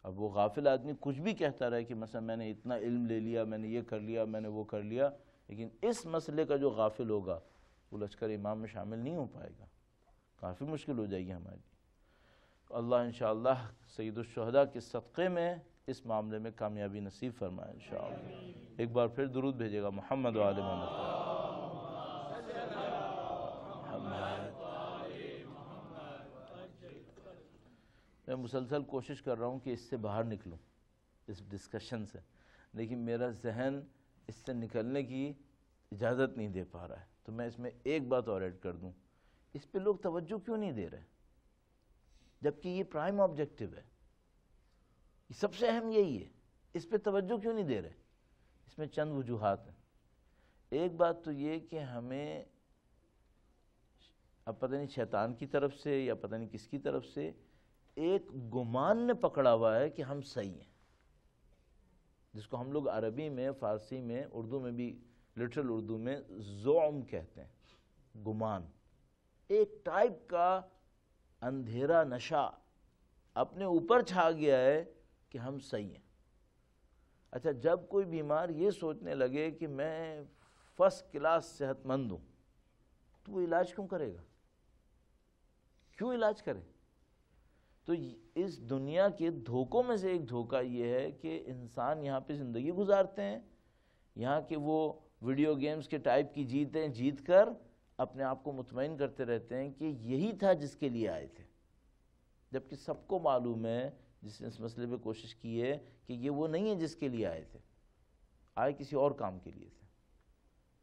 اب وہ غافل آدمی کچھ بھی کہتا رہے کہ مثلا میں نے اتنا علم لے لیا، میں نے یہ کر لیا، میں نے وہ کر لیا، لیکن اس مسئلے کا جو غافل ہوگا وہ لشکر امام میں شامل نہیں ہو پائے گا، کافی مشکل ہو جائے گی ہماری۔ اللہ انشاءاللہ سید الشہداء کے صدقے میں اس معاملے میں کامیابی نصیب فرمائے انشاءاللہ۔ ایک بار پھر درود بھیجے گا محمد و آل محمد۔ میں مسلسل کوشش کر رہا ہوں کہ اس سے باہر نکلوں، اس ڈسکشن سے، لیکن میرا ذہن اس سے نکلنے کی اجازت نہیں دے پا رہا ہے۔ تو میں اس میں ایک بات اور ایڈ کر دوں، اس پہ لوگ توجہ کیوں نہیں دے رہے جبکہ یہ پرائم آبجیکٹو ہے، یہ سب سے اہم یہی ہے، اس پہ توجہ کیوں نہیں دے رہے؟ اس میں چند وجوہات ہیں۔ ایک بات تو یہ کہ ہمیں اب پتہ نہیں شیطان کی طرف سے یا پتہ نہیں کس کی طرف سے ایک گمان نے پکڑا ہوا ہے کہ ہم صحیح ہیں، جس کو ہم لوگ عربی میں، فارسی میں، اردو میں بھی لٹرل اردو میں زعم کہتے ہیں، گمان۔ ایک ٹائپ کا اندھیرا نشہ اپنے اوپر چھا گیا ہے کہ ہم صحیح ہیں۔ اچھا، جب کوئی بیمار یہ سوچنے لگے کہ میں فرسٹ کلاس صحت مند ہوں تو وہ علاج کیوں کرے گا؟ کیوں علاج کرے؟ تو اس دنیا کے دھوکوں میں سے ایک دھوکہ یہ ہے کہ انسان یہاں پہ زندگی گزارتے ہیں، یہاں کے وہ ویڈیو گیمز کے ٹائپ کی جیتیں جیت کر اپنے آپ کو مطمئن کرتے رہتے ہیں کہ یہی تھا جس کے لیے آئے تھے، جبکہ سب کو معلوم ہے جس نے اس مسئلے پہ کوشش کی ہے کہ یہ وہ نہیں ہے جس کے لیے آئے تھے، آئے کسی اور کام کے لیے تھے۔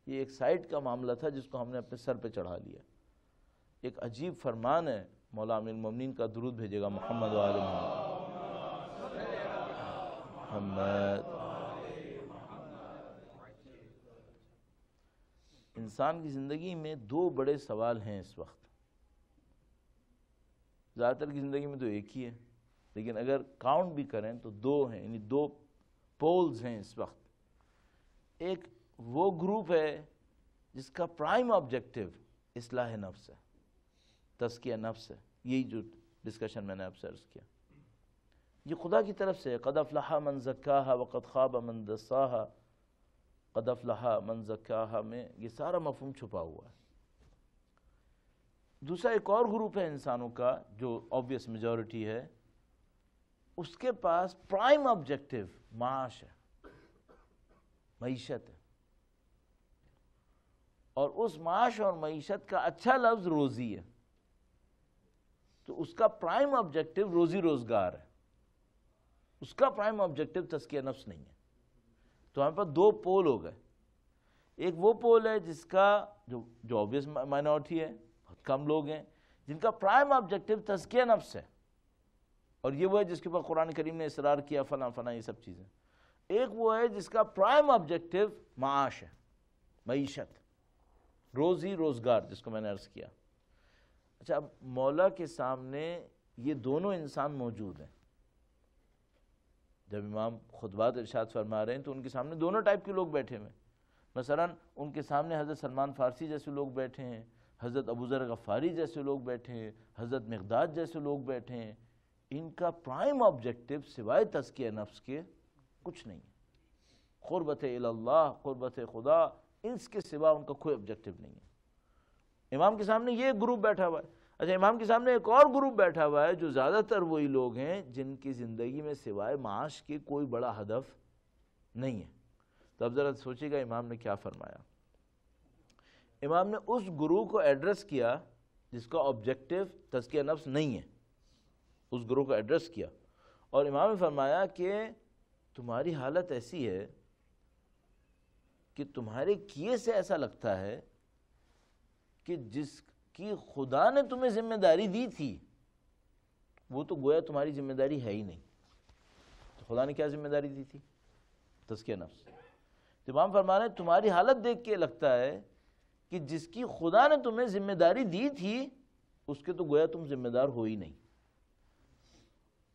یہ ایک سائٹ کا معاملہ تھا جس کو ہم نے اپنے سر پہ چڑھا لیا۔ ایک عجیب فرمان ہے، مولا امیر المومنین کا درود بھیجے گا محمد و آل محمد۔ انسان کی زندگی میں 2 بڑے سوال ہیں اس وقت، زیادہ تر کی زندگی میں تو ایک ہی ہے، لیکن اگر کاؤنٹ بھی کریں تو 2 ہیں، یعنی 2 پولز ہیں اس وقت۔ ایک وہ گروپ ہے جس کا پرائم آبجیکٹو اصلاح نفس ہے، تزکیہ نفس ہے، یہی جو ڈسکشن میں نے آپ سے عرض کیا، یہ خدا کی طرف سے ہے۔ قد افلح من زکاہا وقد خاب من دساہا، قد افلح من زکاہا میں یہ سارا مفہوم چھپا ہوا ہے۔ دوسرا ایک اور گروپ ہے انسانوں کا جو obvious میجورٹی ہے، اس کے پاس پرائم آبجیکٹو معاش ہے، معیشت ہے، اور اس معاش اور معیشت کا اچھا لفظ روزی ہے، تو اس کا پرائم آبجیکٹو روزی روزگار ہے، اس کا پرائم آبجیکٹو تزکیہ نفس نہیں ہے۔ تو ہمارے پاس 2 پول ہو گئے۔ ایک وہ پول ہے جس کا جو obvious مائنورٹی ہے، بہت کم لوگ ہیں جن کا پرائم آبجیکٹو تزکیہ نفس ہے، اور یہ وہ ہے جس کے اوپر قرآن کریم نے اصرار کیا فلاں فلاں یہ سب چیزیں۔ ایک وہ ہے جس کا پرائم آبجیکٹو معاش ہے، معیشت، روزی روزگار، جس کو میں نے عرض کیا۔ اچھا، اب مولا کے سامنے یہ دونوں انسان موجود ہیں۔ جب امام خطبات ارشاد فرما رہے ہیں تو ان کے سامنے دونوں ٹائپ کے لوگ بیٹھے ہوئے ہیں۔ مثلا ان کے سامنے حضرت سلمان فارسی جیسے لوگ بیٹھے ہیں، حضرت ابو ذر غفاری جیسے لوگ بیٹھے ہیں، حضرت مقداد جیسے لوگ بیٹھے ہیں۔ ان کا پرائم آبجیکٹو سوائے تزکیہ نفس کے کچھ نہیں ہے۔ قربت اللہ، قربت خدا، ان کے سوا ان کا کوئی آبجیکٹو نہیں ہے۔ امام کے سامنے یہ گروپ بیٹھا ہوا ہے. اچھا امام کے سامنے ایک اور گروپ بیٹھا ہوا ہے جو زیادہ تر وہی لوگ ہیں جن کی زندگی میں سوائے معاش کے کوئی بڑا ہدف نہیں ہے. تو اب ذرا سوچیے گا امام نے کیا فرمایا. امام نے اس گروہ کو ایڈریس کیا جس کا آبجیکٹو تزکیہ نفس نہیں ہے, اس گروہ کو ایڈریس کیا, اور امام نے فرمایا کہ تمہاری حالت ایسی ہے کہ تمہارے کیے سے ایسا لگتا ہے کہ جس کی خدا نے تمہیں ذمہ داری دی تھی وہ تو گویا تمہاری ذمہ داری ہے ہی نہیں. تو خدا نے کیا ذمہ داری دی تھی؟ تزکیہ نفس. تو امام فرما رہے ہیں تمہاری حالت دیکھ کے لگتا ہے کہ جس کی خدا نے تمہیں ذمہ داری دی تھی اس کے تو گویا تم ذمہ دار ہو ہی نہیں,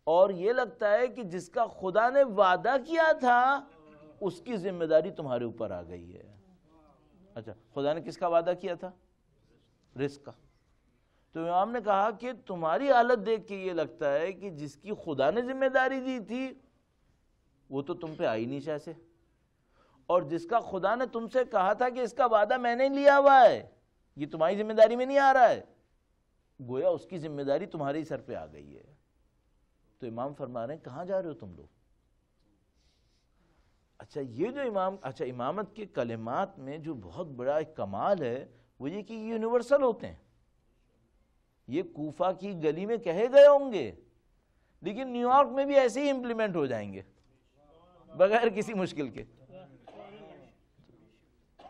اور یہ لگتا ہے کہ جس کا خدا نے وعدہ کیا تھا اس کی ذمہ داری تمہارے اوپر آ گئی ہے. اچھا خدا نے کس کا وعدہ کیا تھا؟ رزق کا. تو امام نے کہا کہ تمہاری حالت دیکھ کے یہ لگتا ہے کہ جس کی خدا نے ذمہ داری دی تھی وہ تو تم پہ آئی نہیں شاید سے, اور جس کا خدا نے تم سے کہا تھا کہ اس کا وعدہ میں نے لیا ہوا ہے, یہ تمہاری ذمہ داری میں نہیں آ رہا ہے, گویا اس کی ذمہ داری تمہارے ہی سر پہ آ گئی ہے. تو امام فرما رہے ہیں کہاں جا رہے ہو تم لوگ؟ اچھا یہ جو امامت کے کلمات میں جو بہت بڑا ایک کمال ہے وہ یہ کہ یہ یونیورسل ہوتے ہیں. یہ کوفہ کی گلی میں کہے گئے ہوں گے لیکن نیو یارک میں بھی ایسے ہی امپلیمنٹ ہو جائیں گے بغیر کسی مشکل کے.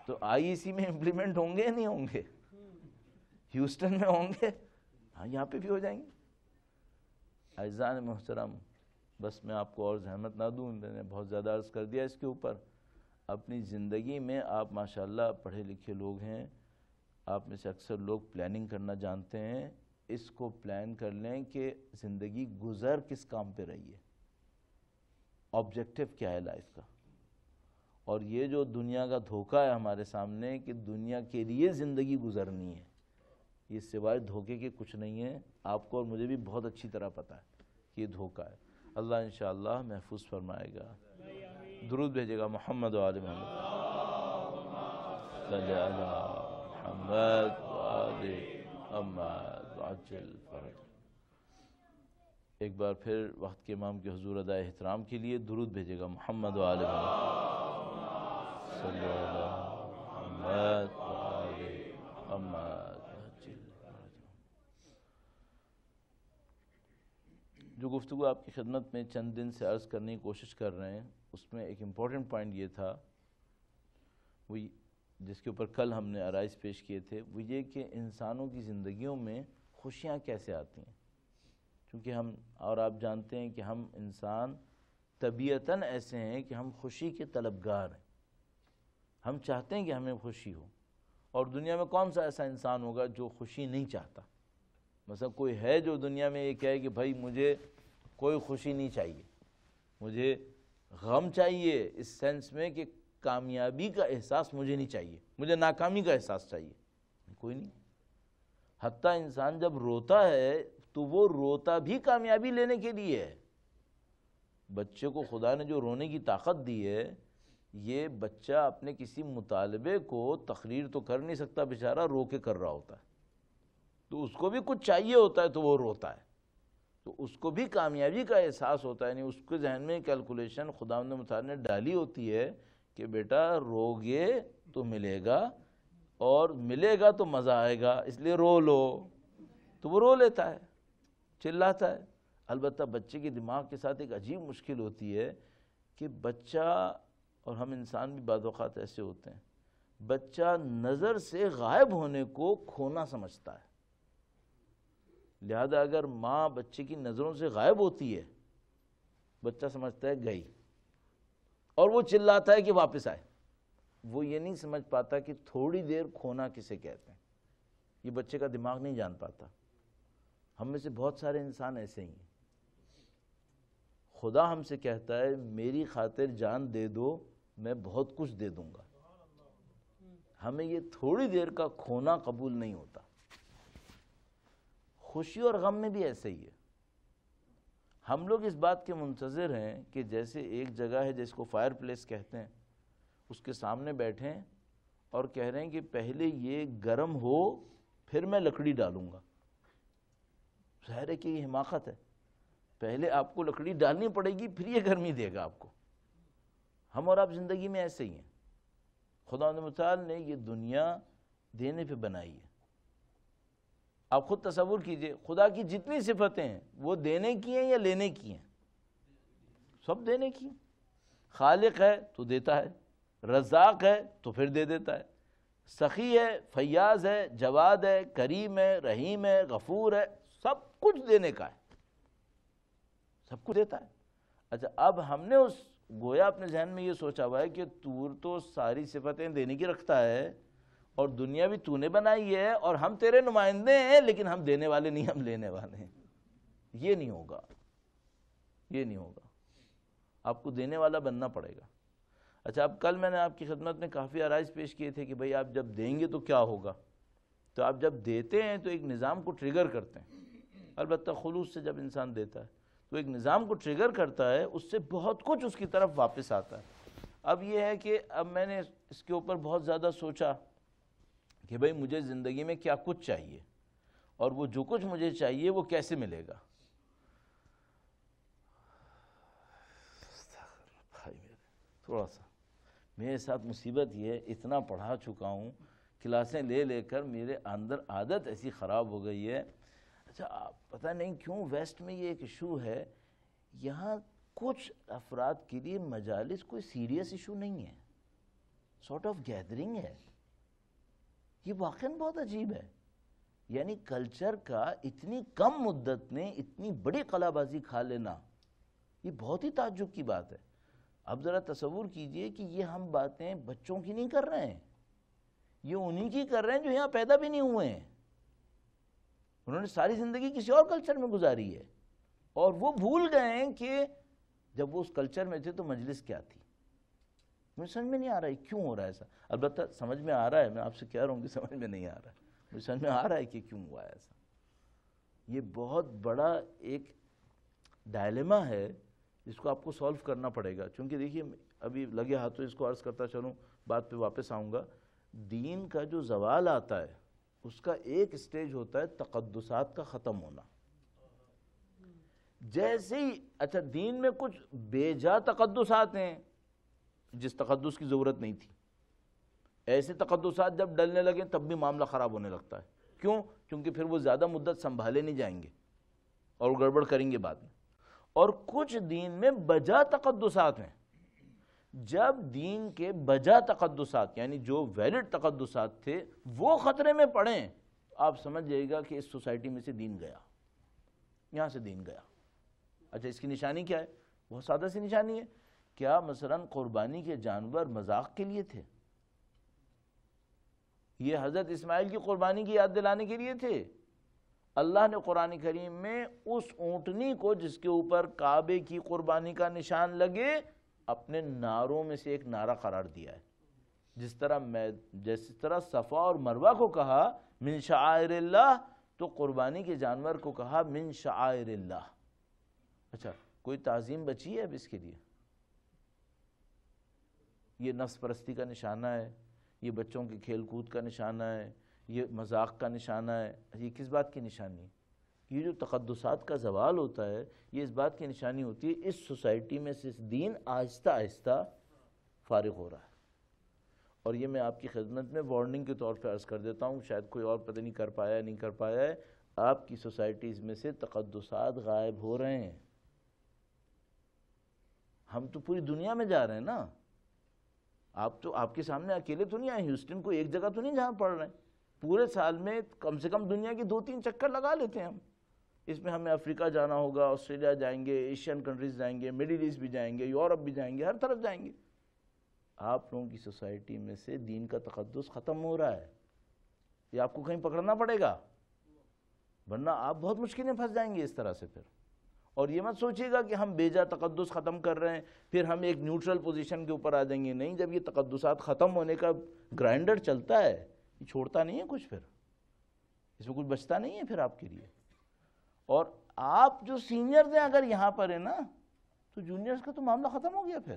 تو آئی سی میں امپلیمنٹ ہوں گے نہیں ہوں گے؟ ہیوسٹن میں ہوں گے, ہاں یہاں پہ بھی ہو جائیں گے. اعزائے محترم, بس میں آپ کو اور زحمت نہ دوں, میں نے بہت زیادہ عرض کر دیا اس کے اوپر. اپنی زندگی میں آپ ماشاءاللہ پڑھے لکھے لوگ ہیں, آپ میں سے اکثر لوگ پلاننگ کرنا جانتے ہیں. اس کو پلان کر لیں کہ زندگی گزر کس کام پہ رہی ہے, آبجیکٹو کیا ہے لائف کا. اور یہ جو دنیا کا دھوکہ ہے ہمارے سامنے کہ دنیا کے لیے زندگی گزرنی ہے, یہ سوائے دھوکے کے کچھ نہیں ہے. آپ کو اور مجھے بھی بہت اچھی طرح پتہ ہے کہ یہ دھوکہ ہے. اللہ انشاءاللہ محفوظ فرمائے گا. درود بھیجے گا محمد و آل محمد, صلی علی محمد و آل محمد وعجل فرج. ایک بار پھر وقت کے امام کے حضور ادائے احترام کے لیے درود بھیجے گا محمد و آل محمد, صلی علی محمد و آل محمد. جو گفتگو آپ کی خدمت میں چند دن سے عرض کرنے کی کوشش کر رہے ہیں اس میں ایک امپورٹنٹ پوائنٹ یہ تھا, وہ جس کے اوپر کل ہم نے آرائز پیش کیے تھے, وہ یہ کہ انسانوں کی زندگیوں میں خوشیاں کیسے آتی ہیں. کیونکہ ہم اور آپ جانتے ہیں کہ ہم انسان طبیعتاً ایسے ہیں کہ ہم خوشی کے طلبگار ہیں, ہم چاہتے ہیں کہ ہمیں خوشی ہو. اور دنیا میں کون سا ایسا انسان ہوگا جو خوشی نہیں چاہتا؟ مثلا کوئی ہے جو دنیا میں یہ کہے کہ بھائی مجھے کوئی خوشی نہیں چاہیے, مجھے غم چاہیے, اس سینس میں کہ کامیابی کا احساس مجھے نہیں چاہیے, مجھے ناکامی کا احساس چاہیے؟ کوئی نہیں. حتیٰ انسان جب روتا ہے تو وہ روتا بھی کامیابی لینے کے لیے ہے. بچے کو خدا نے جو رونے کی طاقت دی ہے, یہ بچہ اپنے کسی مطالبے کو تقریر تو کر نہیں سکتا, بیچارہ رو کے کر رہا ہوتا ہے, تو اس کو بھی کچھ چاہیے ہوتا ہے تو وہ روتا ہے, تو اس کو بھی کامیابی کا احساس ہوتا ہے. یعنی اس کے ذہن میں کیلکولیشن خداوند متعال نے ڈالی ہوتی ہے کہ بیٹا روگے تو ملے گا, اور ملے گا تو مزہ آئے گا, اس لیے رو لو. تو وہ رو لیتا ہے, چلاتا ہے. البتہ بچے کے دماغ کے ساتھ ایک عجیب مشکل ہوتی ہے کہ بچہ, اور ہم انسان بھی بعض اوقات ایسے ہوتے ہیں, بچہ نظر سے غائب ہونے کو کھونا سمجھتا ہے. لہذا اگر ماں بچے کی نظروں سے غائب ہوتی ہے, بچہ سمجھتا ہے گئی, اور وہ چلاتا ہے کہ واپس آئے. وہ یہ نہیں سمجھ پاتا کہ تھوڑی دیر کھونا کسے کہتے ہیں, یہ بچے کا دماغ نہیں جان پاتا. ہم میں سے بہت سارے انسان ایسے ہی ہیں. خدا ہم سے کہتا ہے میری خاطر جان دے دو, میں بہت کچھ دے دوں گا. ہمیں یہ تھوڑی دیر کا کھونا قبول نہیں ہوتا. خوشی اور غم میں بھی ایسے ہی ہے. ہم لوگ اس بات کے منتظر ہیں کہ جیسے ایک جگہ ہے جس کو فائر پلیس کہتے ہیں, اس کے سامنے بیٹھیں اور کہہ رہے ہیں کہ پہلے یہ گرم ہو پھر میں لکڑی ڈالوں گا. ظاہر ہے کہ یہ حماقت ہے. پہلے آپ کو لکڑی ڈالنی پڑے گی پھر یہ گرمی دے گا آپ کو. ہم اور آپ زندگی میں ایسے ہی ہیں. خدا متعال نے یہ دنیا دینے پہ بنائی ہے. آپ خود تصور کیجئے خدا کی جتنی صفتیں ہیں وہ دینے کی ہیں یا لینے کی ہیں؟ سب دینے کی ہیں. خالق ہے تو دیتا ہے، رزاق ہے تو پھر دے دیتا ہے، سخی ہے، فیاض ہے، جواد ہے، کریم ہے، رحیم ہے، غفور ہے، سب کچھ دینے کا ہے، سب کچھ دیتا ہے. اچھا اب ہم نے گویا اپنے ذہن میں یہ سوچا ہوا ہے کہ تو ساری صفتیں دینے کی رکھتا ہے اور دنیا بھی تو نے بنائی ہے اور ہم تیرے نمائندے ہیں، لیکن ہم دینے والے نہیں، ہم لینے والے ہیں. یہ نہیں ہوگا، یہ نہیں ہوگا. آپ کو دینے والا بننا پڑے گا. اچھا اب کل میں نے آپ کی خدمت میں کافی آرائز پیش کیے تھے کہ بھئی آپ جب دیں گے تو کیا ہوگا. تو آپ جب دیتے ہیں تو ایک نظام کو ٹریگر کرتے ہیں. البتہ خلوص سے جب انسان دیتا ہے تو ایک نظام کو ٹریگر کرتا ہے، اس سے بہت کچھ اس کی طرف واپس آتا ہے. اب یہ ہے کہ اب میں نے اس کے اوپر بہت زیادہ سوچا کہ بھئی مجھے زندگی میں کیا کچھ چاہیے اور وہ جو کچھ مجھے چاہیے وہ کیسے ملے گا. تھوڑا سا میرے ساتھ مصیبت یہ ہے، اتنا پڑھا چکا ہوں، کلاسیں لے لے کر میرے اندر عادت ایسی خراب ہو گئی ہے. اچھا پتہ نہیں کیوں ویسٹ میں یہ ایک ایشو ہے، یہاں کچھ افراد کے لیے مجالس کوئی سیریس ایشو نہیں ہے، سارٹ آف گیدرنگ ہے. یہ واقعاً بہت عجیب ہے. یعنی کلچر کا اتنی کم مدت میں اتنی بڑی قلعہ بازی کھا لینا، یہ بہت ہی تعجب کی بات ہے. اب ذرا تصور کیجئے کہ یہ ہم باتیں بچوں کی نہیں کر رہے ہیں، یہ انہی کی کر رہے ہیں جو یہاں پیدا بھی نہیں ہوئے ہیں. انہوں نے ساری زندگی کسی اور کلچر میں گزاری ہے اور وہ بھول گئے ہیں کہ جب وہ اس کلچر میں تھے تو مجلس کیا تھی. مجھے سمجھ میں نہیں آ رہا ہے کیوں ہو رہا ہے ایسا. البتہ سمجھ میں آ رہا ہے، میں آپ سے کہہ رہا ہوں کہ سمجھ میں نہیں آ رہا ہے، مجھے سمجھ میں آ رہا ہے کہ کیوں ہوا ہے ایسا. یہ بہت بڑا ایک ڈائلیما ہے جس کو آپ کو سولو کرنا پڑے گا. چونکہ دیکھیے ابھی لگے ہاتھوں اس کو عرض کرتا چلوں، بات پہ واپس آؤں گا. دین کا جو زوال آتا ہے اس کا ایک سٹیج ہوتا ہے تقدسات کا ختم ہونا. جیسے ہی اچھا دین میں کچھ بے جا تقدسات ہیں جس تقدس کی ضرورت نہیں تھی، ایسے تقدسات جب ڈلنے لگے تب بھی معاملہ خراب ہونے لگتا ہے. کیوں؟ کیونکہ پھر وہ زیادہ مدت سنبھالے نہیں جائیں گے اور گڑبڑ کریں گے بعد میں. اور کچھ دین میں بجا تقدسات ہیں. جب دین کے بجا تقدسات یعنی جو ویلڈ تقدسات تھے وہ خطرے میں پڑیں، آپ سمجھ جائے گا کہ اس سوسائٹی میں سے دین گیا، یہاں سے دین گیا. اچھا اس کی نشانی کیا ہے؟ بہت سادہ سی نشانی ہے. کیا مثلا قربانی کے جانور مذاق کے لیے تھے؟ یہ حضرت اسماعیل کی قربانی کی یاد دلانے کے لیے تھے. اللہ نے قرآن کریم میں اس اونٹنی کو جس کے اوپر کعبے کی قربانی کا نشان لگے اپنے نعروں میں سے ایک نعرہ قرار دیا ہے. جس طرح صفا اور مروہ کو کہا من شعائر اللہ، تو قربانی کے جانور کو کہا من شعائر اللہ. اچھا کوئی تعظیم بچی ہے اب اس کے لیے؟ یہ نفس پرستی کا نشانہ ہے، یہ بچوں کے کھیل کود کا نشانہ ہے، یہ مذاق کا نشانہ ہے. یہ کس بات کی نشانی ہے؟ یہ جو تقدسات کا زوال ہوتا ہے یہ اس بات کی نشانی ہوتی ہے اس سوسائٹی میں سے دین آہستہ آہستہ فارغ ہو رہا ہے. اور یہ میں آپ کی خدمت میں وارننگ کے طور پہ عرض کر دیتا ہوں، شاید کوئی اور پتہ نہیں کر پایا نہیں کر پایا ہے. آپ کی سوسائٹیز میں سے تقدسات غائب ہو رہے ہیں. ہم تو پوری دنیا میں جا رہے ہیں نا. آپ کے سامنے اکیلے تو نہیں آئے، ہیوسٹن کو ایک جگہ تو نہیں جہاں پڑھ رہے ہیں. پورے سال میں کم سے کم دنیا کی 2-3 چکر لگا لیتے ہیں ہم. اس میں ہمیں افریقہ جانا ہوگا، آسٹریلیا جائیں گے، ایشین کنٹریز جائیں گے، مڈل ایسٹ بھی جائیں گے، یورپ بھی جائیں گے، ہر طرف جائیں گے. آپ لوگوں کی سوسائٹی میں سے دین کا تقدس ختم ہو رہا ہے. یہ آپ کو کہیں پکڑنا پڑے گا، ورنہ آپ بہت مشکلیں پھنس جائیں گے اس طرح سے پھر. اور یہ مت سوچیے گا کہ ہم بیجا تقدس ختم کر رہے ہیں پھر ہم ایک نیوٹرل پوزیشن کے اوپر آ جائیں گے. نہیں، جب یہ تقدسات ختم ہونے کا گرائنڈر چلتا ہے یہ چھوڑتا نہیں ہے کچھ، پھر اس میں کچھ بچتا نہیں ہے پھر آپ کے لیے. اور آپ جو سینئرز ہیں اگر یہاں پر ہیں نا تو جونیئرز کا تو معاملہ ختم ہو گیا. پھر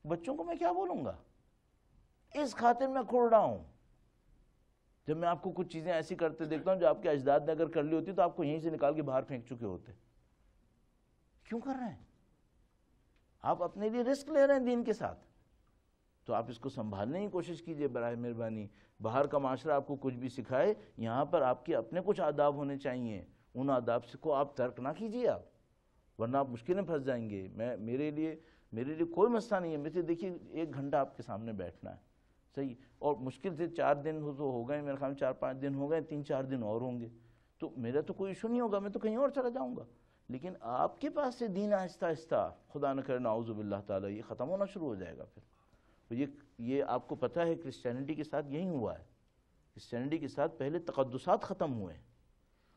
بچوں کو میں کیا بولوں گا؟ اس خاطر میں کھوڑ رہا ہوں جب میں آپ کو کچھ چیزیں ایسی کرتے دیکھتا ہوں جو آپ کے اجداد نے اگر کر لی ہوتی تو آپ کو یہیں سے نکال کے باہر پھینک چکے ہوتے. کیوں کر رہے ہیں؟ آپ اپنے لیے رسک لے رہے ہیں دین کے ساتھ. تو آپ اس کو سنبھالنے کی کوشش کیجئے برائے مہربانی. باہر کا معاشرہ آپ کو کچھ بھی سکھائے، یہاں پر آپ کے اپنے کچھ آداب ہونے چاہیے. ان آداب کو آپ ترک نہ کیجئے آپ، ورنہ آپ مشکل میں پھنس جائیں گے. میرے لیے کوئی مسئلہ نہیں ہے. مجھے دیکھیے 1 گھنٹہ آپ کے سامنے بیٹھنا ہے، صحیح، اور مشکل سے 4 دن تو ہو گئے، میرے خیال میں 4-5 دن ہو گئے، 3-4 دن اور ہوں گے، تو میرا تو کوئی ایشو نہیں ہوگا، میں تو کہیں اور چلا جاؤں گا. لیکن آپ کے پاس سے دین آہستہ آہستہ، خدا نہ کرے نعوذ باللہ تعالیٰ، یہ ختم ہونا شروع ہو جائے گا. پھر یہ آپ کو پتہ ہے کرسچینٹی کے ساتھ یہی ہوا ہے. کرسچینٹی کے ساتھ پہلے تقدسات ختم ہوئے،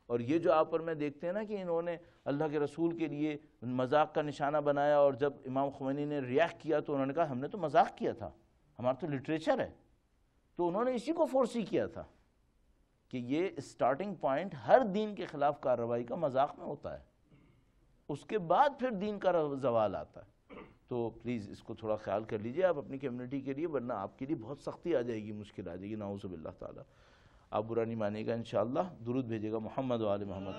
اور یہ جو آپ اور میں دیکھتے ہیں نا کہ انہوں نے اللہ کے رسول کے لیے مذاق کا نشانہ بنایا، اور جب امام خمینی نے ریاکٹ کیا تو انہوں نے کہا ہم نے تو مذاق کیا تھا، ہمارا تو لٹریچر ہے. تو انہوں نے اسی کو فورسی کیا تھا کہ یہ اسٹارٹنگ پوائنٹ ہر دین کے خلاف کارروائی کا مذاق میں ہوتا ہے، اس کے بعد پھر دین کا زوال آتا ہے. تو پلیز اس کو تھوڑا خیال کر لیجئے آپ اپنی کمیونٹی کے لیے، ورنہ آپ کے لیے بہت سختی آ جائے گی، مشکل آ جائے گی، نعوذ باللہ تعالیٰ. آپ برا نہیں مانیے گا انشاءاللہ. درود بھیجے گا محمد و آل محمد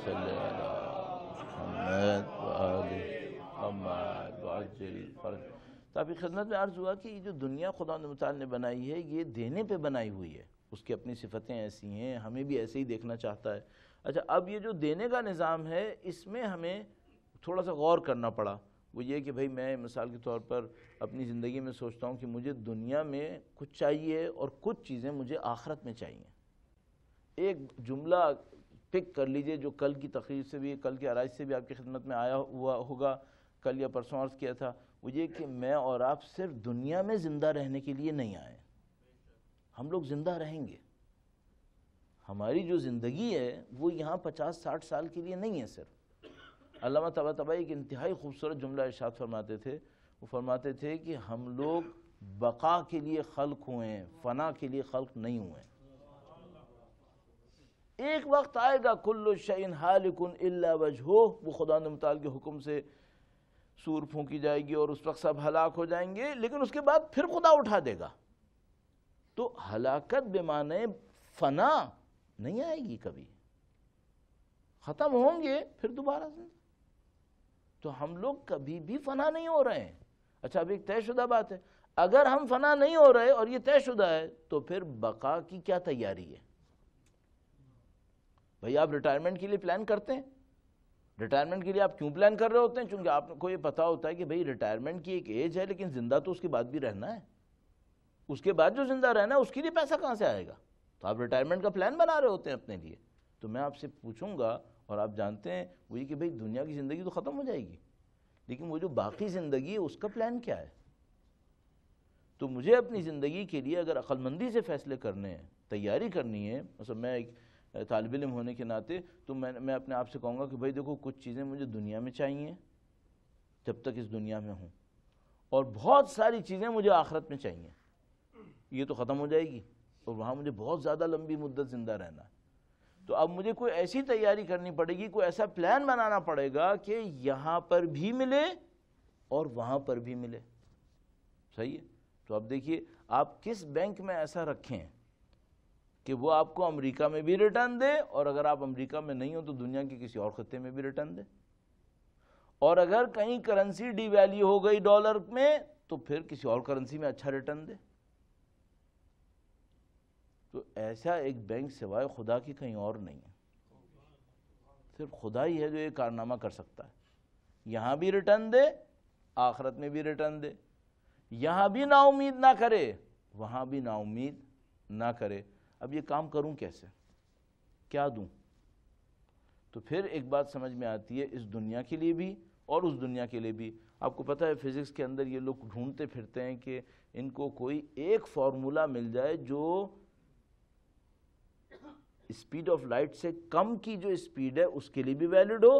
صلی اللہ محمد و آل محمد وعجل فرج. تو آپ کی خدمت میں عرض ہوا کہ یہ جو دنیا خدا متعال نے بنائی ہے یہ دینے پہ بنائی ہوئی ہے. اس کی اپنی صفتیں ایسی ہیں، ہمیں بھی ایسے ہی دیکھنا چاہتا ہے. اچھا، اب یہ جو دینے کا نظام ہے اس میں ہمیں تھوڑا سا غور کرنا پڑا. وہ یہ کہ بھئی میں مثال کے طور پر اپنی زندگی میں سوچتا ہوں کہ مجھے دنیا میں کچھ چاہیے اور کچھ چیزیں مجھے آخرت میں چاہیے. ایک جملہ پک کر لیجئے جو کل کی تقریر سے بھی، کل کے عرائض سے بھی آپ کی خدمت میں آیا ہوا ہوگا، کل یا پرسوں عرض کیا تھا. وہ یہ کہ میں اور آپ صرف دنیا میں زندہ رہنے کے لیے نہیں آئے. ہم لوگ زندہ رہیں گے. ہماری جو زندگی ہے وہ یہاں 50-60 سال کے لیے نہیں ہے صرف. علامہ طباطبائی ایک انتہائی خوبصورت جملہ ارشاد فرماتے تھے. وہ فرماتے تھے کہ ہم لوگ بقا کے لیے خلق ہوئے ہیں، فنا کے لیے خلق نہیں ہوئے. ایک وقت آئے گا کل شیء ہالک الا وجہہ، وہ خدا متعال کے حکم سے سور پھونکی جائے گی اور اس وقت سب ہلاک ہو جائیں گے، لیکن اس کے بعد پھر خدا اٹھا دے گا. تو ہلاکت بمعنی فنا نہیں آئے گی کبھی، ختم ہوں گے پھر دوبارہ سے. تو ہم لوگ کبھی بھی فنا نہیں ہو رہے ہیں. اچھا، اب ایک طے شدہ بات ہے، اگر ہم فنا نہیں ہو رہے اور یہ طے شدہ ہے تو پھر بقا کی کیا تیاری ہے؟ بھئی آپ ریٹائرمنٹ کے لیے پلان کرتے ہیں. ریٹائرمنٹ کے لیے آپ کیوں پلان کر رہے ہوتے ہیں؟ چونکہ آپ کو یہ پتا ہوتا ہے کہ بھئی ریٹائرمنٹ کی ایک ایج ہے، لیکن زندہ تو اس کے بعد بھی رہنا ہے. اس کے بعد جو زندہ رہنا ہے اس کے لیے پیسہ کہاں سے آئے گا؟ تو آپ ریٹائرمنٹ کا پلان بنا رہے ہوتے ہیں اپنے لیے. تو میں آپ سے پوچھوں گا، اور آپ جانتے ہیں وہی کہ بھئی دنیا کی زندگی تو ختم ہو جائے گی، لیکن وہ جو باقی زندگی ہے اس کا پلان کیا ہے؟ تو مجھے اپنی زندگی کے لیے اگر عقل مندی سے فیصلے کرنے ہیں، تیاری کرنی ہے، مثلا میں ایک طالب علم ہونے کے ناطے تو میں اپنے آپ سے کہوں گا کہ بھئی دیکھو کچھ چیزیں مجھے دنیا میں چاہیے جب تک اس دنیا میں ہوں، اور بہت ساری چیزیں مجھے آخرت میں چاہیے. یہ تو ختم ہو جائے گی اور وہاں مجھے بہت زیادہ لمبی مدت زندہ رہنا ہے. تو اب مجھے کوئی ایسی تیاری کرنی پڑے گی، کوئی ایسا پلان بنانا پڑے گا کہ یہاں پر بھی ملے اور وہاں پر بھی ملے. صحیح ہے؟ تو اب دیکھیے آپ کس بینک میں ایسا رکھیں کہ وہ آپ کو امریکہ میں بھی ریٹرن دے، اور اگر آپ امریکہ میں نہیں ہو تو دنیا کے کسی اور خطے میں بھی ریٹرن دے. اور اگر کہیں کرنسی ڈی ویلیو ہو گئی ڈالر میں تو پھر کسی اور کرنسی میں اچھا ریٹرن دے. تو ایسا ایک بینک سوائے خدا کی کہیں اور نہیں ہے. صرف خدا ہی ہے جو یہ کارنامہ کر سکتا ہے. یہاں بھی ریٹرن دے، آخرت میں بھی ریٹرن دے. یہاں بھی نا امید نہ کرے، وہاں بھی نا امید نہ کرے. اب یہ کام کروں کیسے؟ کیا دوں؟ تو پھر ایک بات سمجھ میں آتی ہے اس دنیا کے لیے بھی اور اس دنیا کے لیے بھی. آپ کو پتہ ہے فزکس کے اندر یہ لوگ ڈھونڈتے پھرتے ہیں کہ ان کو کوئی ایک فارمولا مل جائے جو اسپیڈ آف لائٹ سے کم کی جو اسپیڈ ہے اس کے لیے بھی ویلڈ ہو،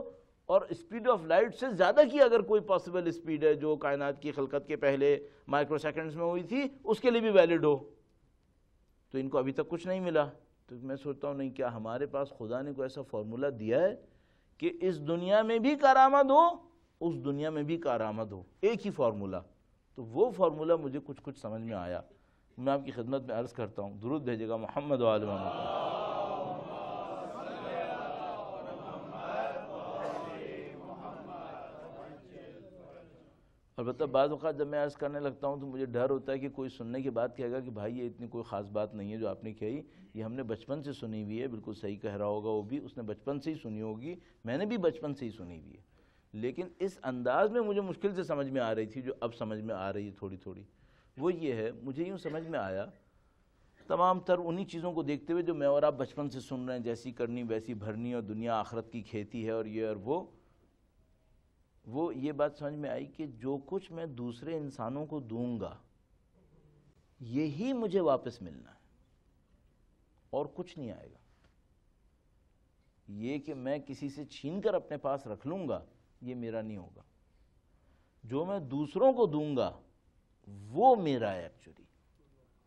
اور اسپیڈ آف لائٹ سے زیادہ کی اگر کوئی پاسبل اسپیڈ ہے جو کائنات کی خلقت کے پہلے مائکرو سیکنڈز میں ہوئی تھی اس کے لیے بھی ویلڈ ہو. تو ان کو ابھی تک کچھ نہیں ملا. تو میں سوچتا ہوں نہیں، کیا ہمارے پاس خدا نے کوئی ایسا فارمولا دیا ہے کہ اس دنیا میں بھی کارآمد ہو اس دنیا میں بھی کارآمد ہو، ایک ہی فارمولا. تو وہ فارمولا مجھے کچھ سمجھ میں آیا. میں آپ کی خدمت میں عرض کرتا ہوں، درود بھیجے گا محمد و آل محمد۔ البتہ بعض اوقات جب میں عرض کرنے لگتا ہوں تو مجھے ڈر ہوتا ہے کہ کوئی سننے کے بعد کہے گا کہ بھائی یہ اتنی کوئی خاص بات نہیں ہے جو آپ نے کہی، یہ ہم نے بچپن سے سنی ہوئی ہے۔ بالکل صحیح کہہ رہا ہوگا وہ بھی، اس نے بچپن سے ہی سنی ہوگی، میں نے بھی بچپن سے ہی سنی ہوئی ہے، لیکن اس انداز میں مجھے مشکل سے سمجھ میں آ رہی تھی جو اب سمجھ میں آ رہی ہے تھوڑی تھوڑی۔ وہ یہ ہے، مجھے یوں سمجھ میں آیا تمام تر انہی چیزوں کو دیکھتے ہوئے جو میں اور آپ بچپن سے سن رہے ہیں، جیسی کرنی ویسی بھرنی، اور دنیا آخرت کی کھیتی ہے، اور یہ اور وہ یہ بات سمجھ میں آئی کہ جو کچھ میں دوسرے انسانوں کو دوں گا یہی مجھے واپس ملنا ہے، اور کچھ نہیں آئے گا۔ یہ کہ میں کسی سے چھین کر اپنے پاس رکھ لوں گا یہ میرا نہیں ہوگا، جو میں دوسروں کو دوں گا وہ میرا ہے، ایکچولی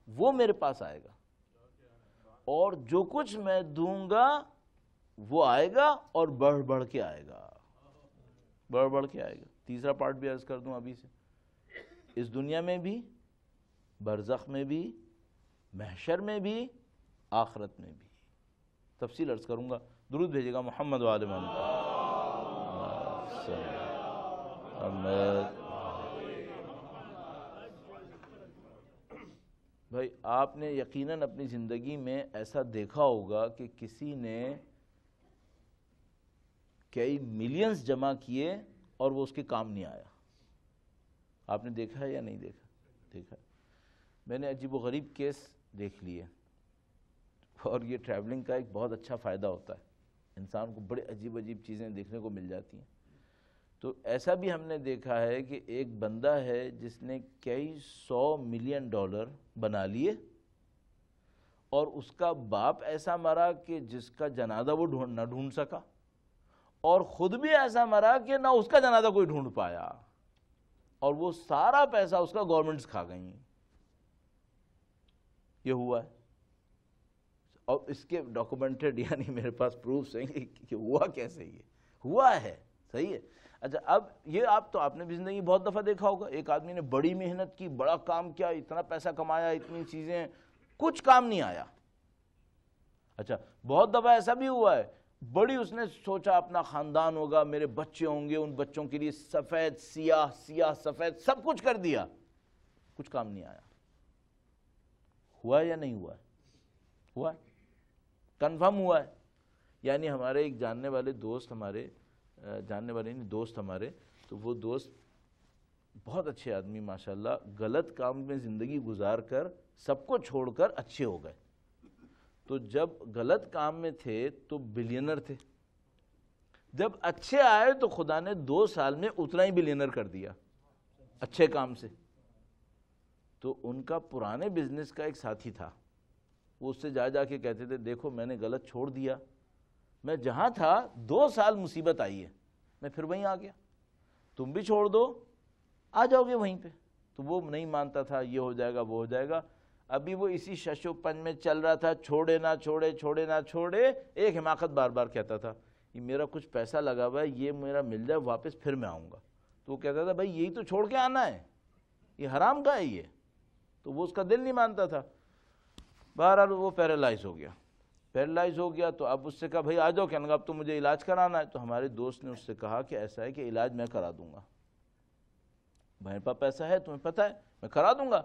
وہ میرے پاس آئے گا، اور جو کچھ میں دوں گا وہ آئے گا، اور بڑھ بڑھ کے آئے گا، بڑھ بڑھ کے آئے گا۔ تیسرا پارٹ بھی عرض کر دوں ابھی سے، اس دنیا میں بھی، برزخ میں بھی، محشر میں بھی، آخرت میں بھی۔ تفصیل عرض کروں گا، درود بھیجے گا محمد و آل محمد۔ بھائی آپ نے یقیناً اپنی زندگی میں ایسا دیکھا ہوگا کہ کسی نے کئی ملینز جمع کیے اور وہ اس کے کام نہیں آیا۔ آپ نے دیکھا ہے یا نہیں دیکھا؟ دیکھا۔ میں نے عجیب و غریب کیس دیکھ لیے، اور یہ ٹریولنگ کا ایک بہت اچھا فائدہ ہوتا ہے، انسان کو بڑے عجیب عجیب چیزیں دیکھنے کو مل جاتی ہیں۔ تو ایسا بھی ہم نے دیکھا ہے کہ ایک بندہ ہے جس نے کئی $100 ملین بنا لیے، اور اس کا باپ ایسا مرا کہ جس کا جنازہ وہ نہ ڈھونڈ سکا، اور خود بھی ایسا مرا کہ نہ اس کا جنازہ کوئی ڈھونڈ پایا، اور وہ سارا پیسہ اس کا گورنمنٹس کھا گئی۔ یہ ہوا ہے، اور اس کے ڈاکومنٹڈ، یعنی میرے پاس پروفس ہیں کہ ہوا کیسے، یہ ہوا ہے، صحیح ہے۔ اچھا اب یہ آپ نے بھی زندگی بہت دفعہ دیکھا ہوگا، ایک آدمی نے بڑی محنت کی، بڑا کام کیا، اتنا پیسہ کمایا، اتنی چیزیں، کچھ کام نہیں آیا۔ اچھا بہت دفعہ ایسا بھی ہوا ہے، بڑی اس نے سوچا اپنا خاندان ہوگا، میرے بچے ہوں گے، ان بچوں کے لیے سفید سیاہ سیاہ سفید سب کچھ کر دیا، کچھ کام نہیں آیا۔ ہوا ہے یا نہیں ہوا ہے؟ ہوا ہے، کنفرم ہوا ہے۔ یعنی ہمارے ایک جاننے والے دوست، ہمارے تو وہ دوست بہت اچھے آدمی ماشاءاللہ، غلط کام میں زندگی گزار کر سب کو چھوڑ کر اچھے ہو گئے۔ تو جب غلط کام میں تھے تو بلینر تھے، جب اچھے آئے تو خدا نے 2 سال میں اتنا ہی بلینر کر دیا اچھے کام سے۔ تو ان کا پرانے بزنس کا ایک ساتھی تھا، وہ اس سے جا کے کہتے تھے دیکھو میں نے غلط چھوڑ دیا، میں جہاں تھا 2 سال مصیبت آئی ہے، میں پھر وہیں آ گیا، تم بھی چھوڑ دو آ جاؤ گے وہیں پہ۔ تو وہ نہیں مانتا تھا، یہ ہو جائے گا وہ ہو جائے گا۔ ابھی وہ اسی شش و پنج میں چل رہا تھا، چھوڑے نہ چھوڑے، چھوڑے نہ چھوڑے، ایک حماقت بار بار کہتا تھا یہ میرا کچھ پیسہ لگا ہوا ہے، یہ میرا مل جائے واپس پھر میں آؤں گا۔ تو وہ کہتا تھا بھائی یہی تو چھوڑ کے آنا ہے، یہ حرام کا ہے یہ۔ تو وہ اس کا دل نہیں مانتا تھا۔ بہرحال وہ پیرالائز ہو گیا، تو اب اس سے کہا بھائی آ جاؤ، کہنے لگا اب تو مجھے علاج کرانا ہے۔ تو ہمارے دوست نے اس سے کہا کہ ایسا ہے کہ علاج میں کرا دوں گا، میرے پاس پیسہ ہے، تمہیں پتہ ہے، میں کرا دوں گا۔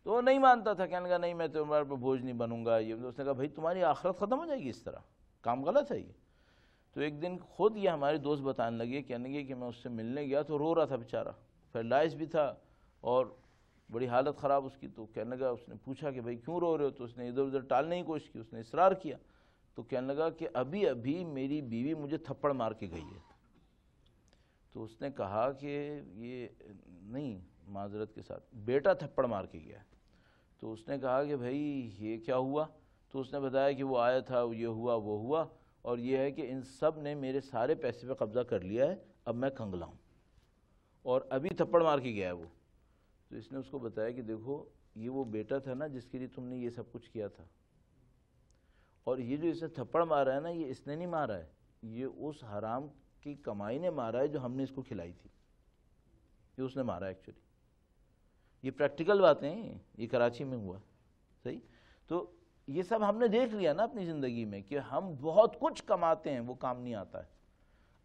تو وہ نہیں مانتا تھا، کہنے لگا نہیں میں تمہارے پہ بوجھ نہیں بنوں گا۔ یہ اس نے کہا بھائی تمہاری آخرت ختم ہو جائے گی اس طرح، کام غلط ہے یہ۔ تو ایک دن خود یہ ہمارے دوست بتانے لگے، کہنے لگے کہ میں اس سے ملنے گیا تو رو رہا تھا بیچارہ، پیرالائز بھی تھا اور بڑی حالت خراب اس کی۔ تو کہنے لگا، اس نے پوچھا کہ بھائی کیوں رو رہے ہو؟ تو اس نے ادھر ادھر ٹالنے کی کوشش کی، اس نے اصرار کیا۔ تو کہنے لگا کہ ابھی میری بیوی مجھے تھپڑ مار کے گئی ہے۔ تو اس نے کہا کہ یہ نہیں، معذرت کے ساتھ، بیٹا تھپڑ مار کے گیا۔ تو اس نے کہا کہ بھائی یہ کیا ہوا؟ تو اس نے بتایا کہ وہ آیا تھا، یہ ہوا وہ ہوا، اور یہ ہے کہ ان سب نے میرے سارے پیسے پہ قبضہ کر لیا ہے، اب میں کنگلا ہوں، اور ابھی تھپڑ مار کے گیا ہے وہ۔ تو اس نے اس کو بتایا کہ دیکھو یہ وہ بیٹا تھا نا جس کے لیے تم نے یہ سب کچھ کیا تھا، اور یہ جو اسے تھپڑ مارا ہے نا، یہ اس نے نہیں مارا ہے، یہ اس حرام کی کمائی نے مارا ہے جو ہم نے اس کو کھلائی تھی، یہ اس نے مارا ہے ایکچولی۔ یہ پریکٹیکل باتیں ہیں، یہ کراچی میں ہوا۔ صحیح. تو یہ سب ہم نے دیکھ لیا نا اپنی زندگی میں کہ ہم بہت کچھ کماتے ہیں، وہ کام نہیں آتا ہے.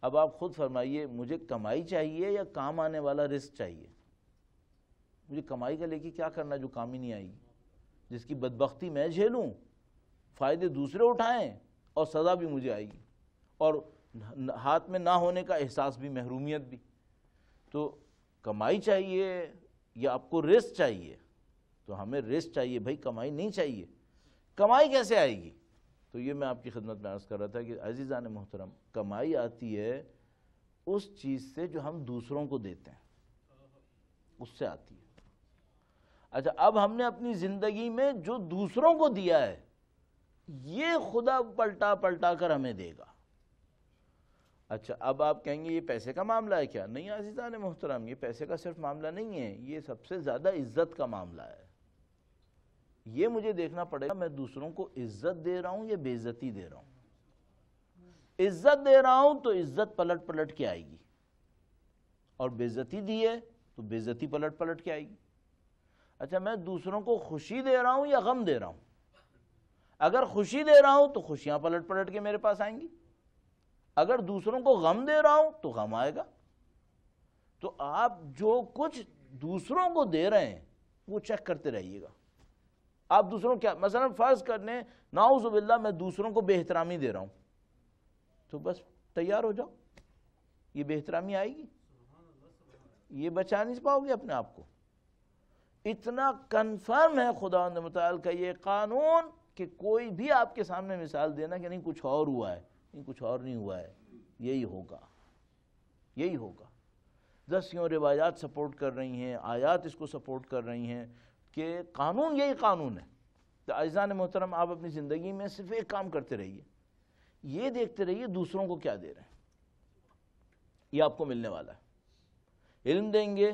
اب آپ خود فرمائیے، مجھے کمائی چاہیے یا کام آنے والا رزق چاہیے؟ مجھے کمائی کا لے کے کیا کرنا جو کام ہی نہیں آئے گی، جس کی بدبختی میں جھیلوں، فائدے دوسرے اٹھائیں اور سزا بھی مجھے آئے گی، اور ہاتھ میں نہ ہونے کا احساس بھی، محرومیت بھی. تو کمائی چاہیے یا آپ کو رزق چاہیے؟ تو ہمیں رزق چاہیے بھائی، کمائی نہیں چاہیے. کمائی کیسے آئے گی؟ تو یہ میں آپ کی خدمت میں عرض کر رہا تھا کہ عزیزان محترم، کمائی آتی ہے اس چیز سے جو ہم دوسروں کو دیتے ہیں، اس سے آتی ہے. اچھا، اب ہم نے اپنی زندگی میں جو دوسروں کو دیا ہے یہ خدا پلٹا پلٹا کر ہمیں دے گا. اچھا، اب آپ کہیں گے یہ پیسے کا معاملہ ہے کیا؟ نہیں عزیزان محترم، یہ پیسے کا صرف معاملہ نہیں ہے، یہ سب سے زیادہ عزت کا معاملہ ہے. یہ مجھے دیکھنا پڑے گا میں دوسروں کو عزت دے رہا ہوں یا بے عزتی دے رہا ہوں. عزت دے رہا ہوں تو عزت پلٹ پلٹ کے آئے گی، اور بے عزتی دی ہے تو بے عزتی پلٹ پلٹ کے آئے گی. اچھا، میں دوسروں کو خوشی دے رہا ہوں یا غم دے رہا ہوں؟ اگر خوشی دے رہا ہوں تو خوشیاں پلٹ پلٹ کے میرے پاس آئیں گی، اگر دوسروں کو غم دے رہا ہوں تو غم آئے گا. تو آپ جو کچھ دوسروں کو دے رہے ہیں وہ چیک کرتے رہیے گا. آپ دوسروں کیا، مثلا فرض کرنے نعوذ باللہ میں دوسروں کو بے احترامی دے رہا ہوں، تو بس تیار ہو جاؤ، یہ بے احترامی آئے گی، یہ بچا نہیں پاؤ گے اپنے آپ کو. اتنا کنفرم ہے خدا متعال کا یہ قانون کہ کوئی بھی آپ کے سامنے مثال دینا کہ نہیں کچھ اور ہوا ہے، نہیں کچھ اور نہیں ہوا ہے، یہی ہوگا، یہی ہوگا. دسیوں روایات سپورٹ کر رہی ہیں، آیات اس کو سپورٹ کر رہی ہیں کہ قانون یہی قانون ہے. تو عزیزان محترم، آپ اپنی زندگی میں صرف ایک کام کرتے رہیے، یہ دیکھتے رہیے دوسروں کو کیا دے رہے ہیں، یہ آپ کو ملنے والا ہے. علم دیں گے،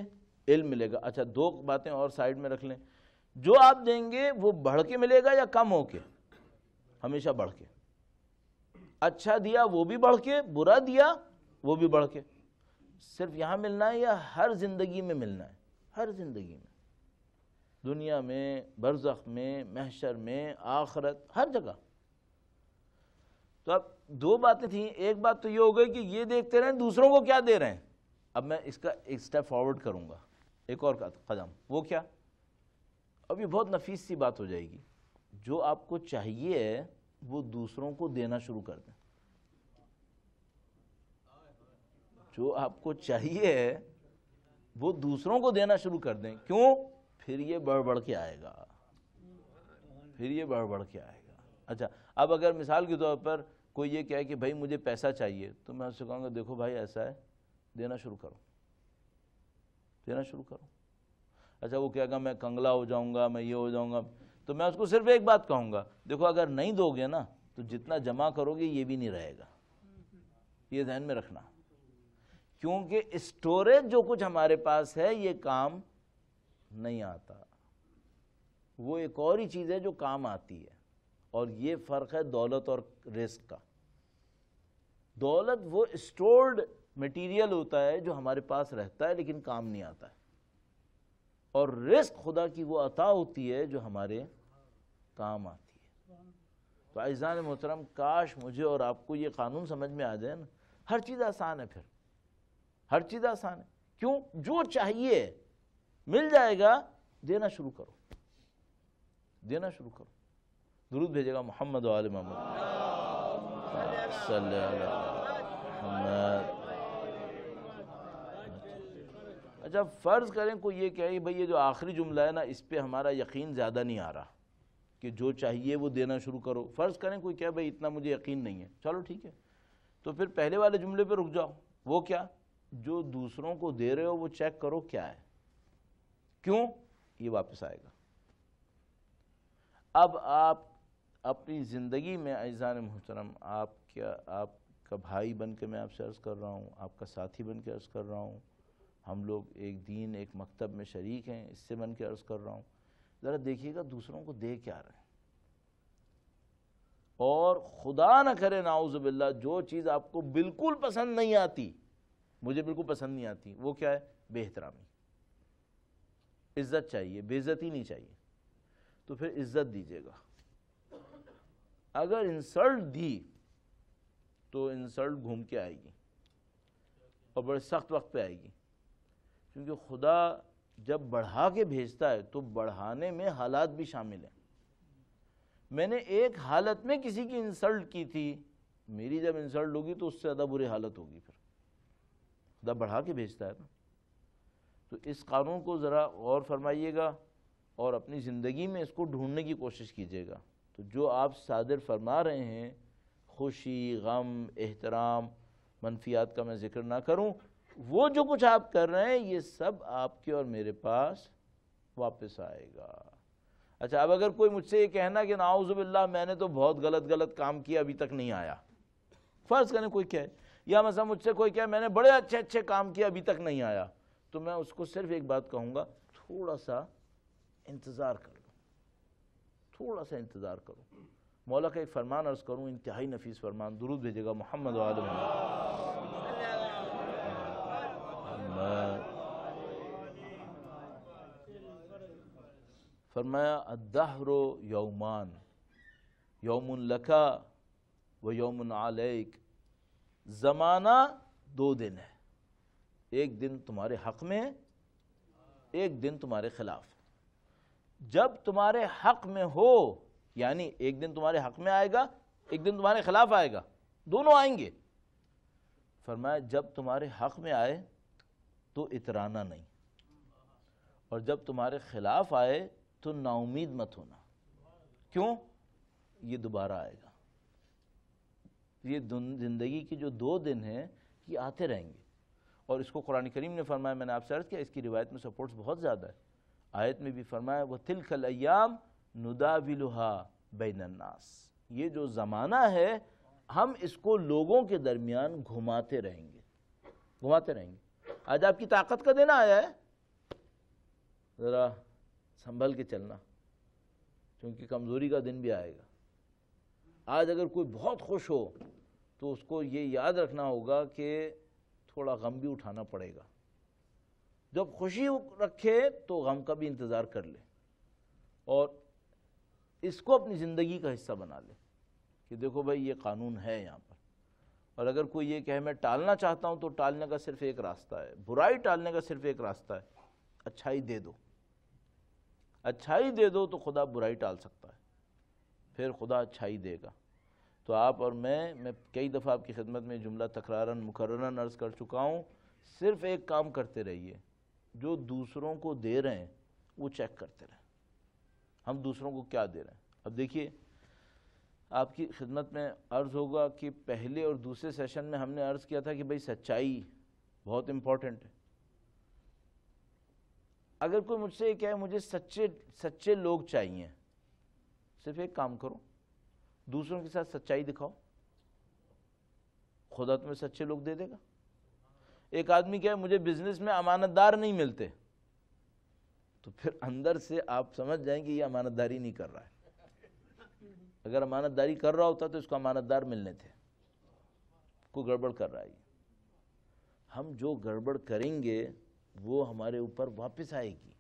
علم ملے گا. اچھا، دو باتیں اور سائیڈ میں رکھ لیں، جو آپ دیں گے وہ بڑھ کے ملے گا یا کم ہو کے؟ ہمیشہ بڑھ کے. اچھا دیا وہ بھی بڑھ کے، برا دیا وہ بھی بڑھ کے. صرف یہاں ملنا ہے یا ہر زندگی میں ملنا ہے؟ ہر زندگی میں، دنیا میں، برزخ میں، محشر میں، آخرت، ہر جگہ. تو اب دو باتیں تھیں. ایک بات تو یہ ہو گئی کہ یہ دیکھتے رہیں دوسروں کو کیا دے رہے ہیں. اب میں اس کا ایک سٹیپ فارورڈ کروں گا، ایک اور قدم. وہ کیا؟ اب یہ بہت نفیس سی بات ہو جائے گی. جو آپ کو چاہیے وہ دوسروں کو دینا شروع کر دیں. جو آپ کو چاہیے وہ دوسروں کو دینا شروع کر دیں. کیوں؟ پھر یہ بڑھ بڑھ کے آئے گا، پھر یہ بڑھ بڑھ کے آئے گا. اچھا، اب اگر مثال کے طور پر کوئی یہ کہے کہ بھائی مجھے پیسہ چاہیے، تو میں اس سے کہوں گا دیکھو بھائی ایسا ہے، دینا شروع کرو، دینا شروع کرو. اچھا، وہ کہے گا میں کنگلا ہو جاؤں گا، میں یہ ہو جاؤں گا، تو میں اس کو صرف ایک بات کہوں گا، دیکھو اگر نہیں دو گے نا تو جتنا جمع کرو گے یہ بھی نہیں رہے گا. یہ ذہن میں رکھنا، کیونکہ اسٹوریج جو کچھ ہمارے پاس ہے یہ کام نہیں آتا، وہ ایک اور ہی چیز ہے جو کام آتی ہے. اور یہ فرق ہے دولت اور رزق کا. دولت وہ اسٹورڈ میٹیریل ہوتا ہے جو ہمارے پاس رہتا ہے لیکن کام نہیں آتا ہے، اور رزق خدا کی وہ عطا ہوتی ہے جو ہمارے کام آتی ہے. تو عزیزان محترم، کاش مجھے اور آپ کو یہ قانون سمجھ میں آ جائے نا، ہر چیز آسان ہے. پھر ہر چیز آسان ہے. کیوں؟ جو چاہیے مل جائے گا، دینا شروع کرو، دینا شروع کرو. درود بھیجے گا محمد و آل محمد صلی اللہ علیہ محمد. اچھا، فرض کریں کوئی یہ کہے بھئی یہ جو آخری جملہ ہے نا اس پہ ہمارا یقین زیادہ نہیں آ رہا کہ جو چاہیے وہ دینا شروع کرو. فرض کریں کوئی کہے بھئی اتنا مجھے یقین نہیں ہے، چلو ٹھیک ہے، تو پھر پہلے والے جملے پہ رک جاؤ. وہ کیا؟ جو دوسروں کو دے رہے ہو وہ چیک کرو کیا ہے. کیوں؟ یہ واپس آئے گا. اب آپ اپنی زندگی میں عزیزان محترم، آپ کا بھائی بن کے میں آپ سے عرض کر رہا ہوں، آپ کا ساتھی بن کے عرض کر رہا ہوں، ہم لوگ ایک دین ایک مکتب میں شریک ہیں، اس سے بن کے عرض کر رہا ہوں، ذرا دیکھیے گا دوسروں کو دے کیا رہے ہیں. اور خدا نہ کرے نعوذ باللہ جو چیز آپ کو بالکل پسند نہیں آتی، مجھے بالکل پسند نہیں آتی، وہ کیا ہے؟ بے احترامی. عزت چاہیے، بے عزتی نہیں چاہیے. تو پھر عزت دیجیے گا. اگر انسلٹ دی تو انسلٹ گھوم کے آئے گی اور بڑے سخت وقت پہ آئے گی، کیونکہ خدا جب بڑھا کے بھیجتا ہے تو بڑھانے میں حالات بھی شامل ہیں. میں نے ایک حالت میں کسی کی انسلٹ کی تھی، میری جب انسلٹ ہوگی تو اس سے زیادہ بری حالت ہوگی. پھر خدا بڑھا کے بھیجتا ہے نا. تو اس قانون کو ذرا غور فرمائیے گا اور اپنی زندگی میں اس کو ڈھونڈنے کی کوشش کیجیے گا. تو جو آپ صادر فرما رہے ہیں، خوشی، غم، احترام، منفیات کا میں ذکر نہ کروں، وہ جو کچھ آپ کر رہے ہیں یہ سب آپ کے اور میرے پاس واپس آئے گا. اچھا، اب اگر کوئی مجھ سے یہ کہنا کہ نعوذ باللہ میں نے تو بہت غلط کام کیا ابھی تک نہیں آیا، فرض کریں کوئی کہے، یا مثلا مجھ سے کوئی کہے میں نے بڑے اچھے کام کیا ابھی تک نہیں آیا، تو میں اس کو صرف ایک بات کہوں گا، تھوڑا سا انتظار کر لو، تھوڑا سا انتظار کرو. مولا کا ایک فرمان عرض کروں، انتہائی نفیس فرمان، درود بھیجے گا محمد و آل محمد. فرمایا الدہر یومان، یوم لکا و یوم علیک، زمانہ 2 دن ہے، ایک دن تمہارے حق میں، ایک دن تمہارے خلاف. جب تمہارے حق میں ہو، یعنی ایک دن تمہارے حق میں آئے گا، ایک دن تمہارے خلاف آئے گا، دونوں آئیں گے. فرمایا جب تمہارے حق میں آئے تو اترانا نہیں، اور جب تمہارے خلاف آئے تو نا امید مت ہونا. کیوں؟ یہ دوبارہ آئے گا. یہ زندگی کی جو 2 دن ہیں یہ آتے رہیں گے. اور اس کو قرآن کریم نے فرمایا، میں نے آپ سے عرض کیا، اس کی روایت میں سپورٹس بہت زیادہ ہے. آیت میں بھی فرمایا وَتِلْكَ الْأَيَّامُ نُدَاوِلُهَا بَيْنَ النَّاسِ، یہ جو زمانہ ہے ہم اس کو لوگوں کے درمیان گھماتے رہیں گے، گھماتے رہیں گے. آج آپ کی طاقت کا دن آیا ہے، ذرا سنبھل کے چلنا، کیونکہ کمزوری کا دن بھی آئے گا. آج اگر کوئی بہت خوش ہو تو اس کو یہ یاد رکھنا ہوگا کہ تھوڑا غم بھی اٹھانا پڑے گا. جب خوشی رکھے تو غم کا بھی انتظار کر لے، اور اس کو اپنی زندگی کا حصہ بنا لے کہ دیکھو بھائی یہ قانون ہے یہاں پر. اور اگر کوئی یہ کہے میں ٹالنا چاہتا ہوں، تو ٹالنے کا صرف ایک راستہ ہے، برائی ٹالنے کا صرف ایک راستہ ہے، اچھائی دے دو. اچھائی دے دو تو خدا برائی ٹال سکتا ہے، پھر خدا اچھائی دے گا. تو آپ اور میں کئی دفعہ آپ کی خدمت میں جملہ تکرارن مکررن عرض کر چکا ہوں، صرف ایک کام کرتے رہیے، جو دوسروں کو دے رہے ہیں وہ چیک کرتے رہیں، ہم دوسروں کو کیا دے رہے ہیں. اب دیکھیے آپ کی خدمت میں عرض ہوگا کہ پہلے اور دوسرے سیشن میں ہم نے عرض کیا تھا کہ بھئی سچائی بہت امپورٹنٹ ہے. اگر کوئی مجھ سے یہ کہے مجھے سچے لوگ چاہیے، صرف ایک کام کرو، دوسروں کے ساتھ سچائی دکھاؤ، خدا تمہیں سچے لوگ دے دے گا. ایک آدمی کہے مجھے بزنس میں امانت دار نہیں ملتے، تو پھر اندر سے آپ سمجھ جائیں کہ یہ امانت داری نہیں کر رہا ہے. اگر امانت داری کر رہا ہوتا تو اس کو امانت دار ملنے تھے. کوئی گڑبڑ کر رہا ہے. ہم جو گڑبڑ کریں گے وہ ہمارے اوپر واپس آئے گی.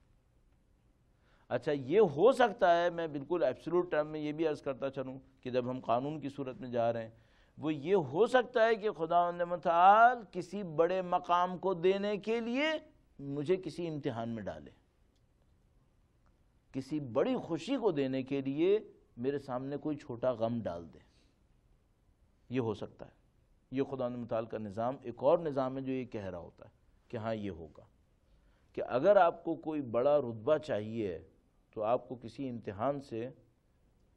اچھا یہ ہو سکتا ہے، میں بالکل ایبسولوٹ ٹرم میں یہ بھی عرض کرتا چلوں کہ جب ہم قانون کی صورت میں جا رہے ہیں، وہ یہ ہو سکتا ہے کہ خداوند متعال کسی بڑے مقام کو دینے کے لیے مجھے کسی امتحان میں ڈالے، کسی بڑی خوشی کو دینے کے لیے میرے سامنے کوئی چھوٹا غم ڈال دے. یہ ہو سکتا ہے. یہ خداوند متعال کا نظام ایک اور نظام ہے جو یہ کہہ رہا ہوتا ہے کہ ہاں یہ ہوگا، کہ اگر آپ کو کوئی بڑا رتبہ چاہیے تو آپ کو کسی امتحان سے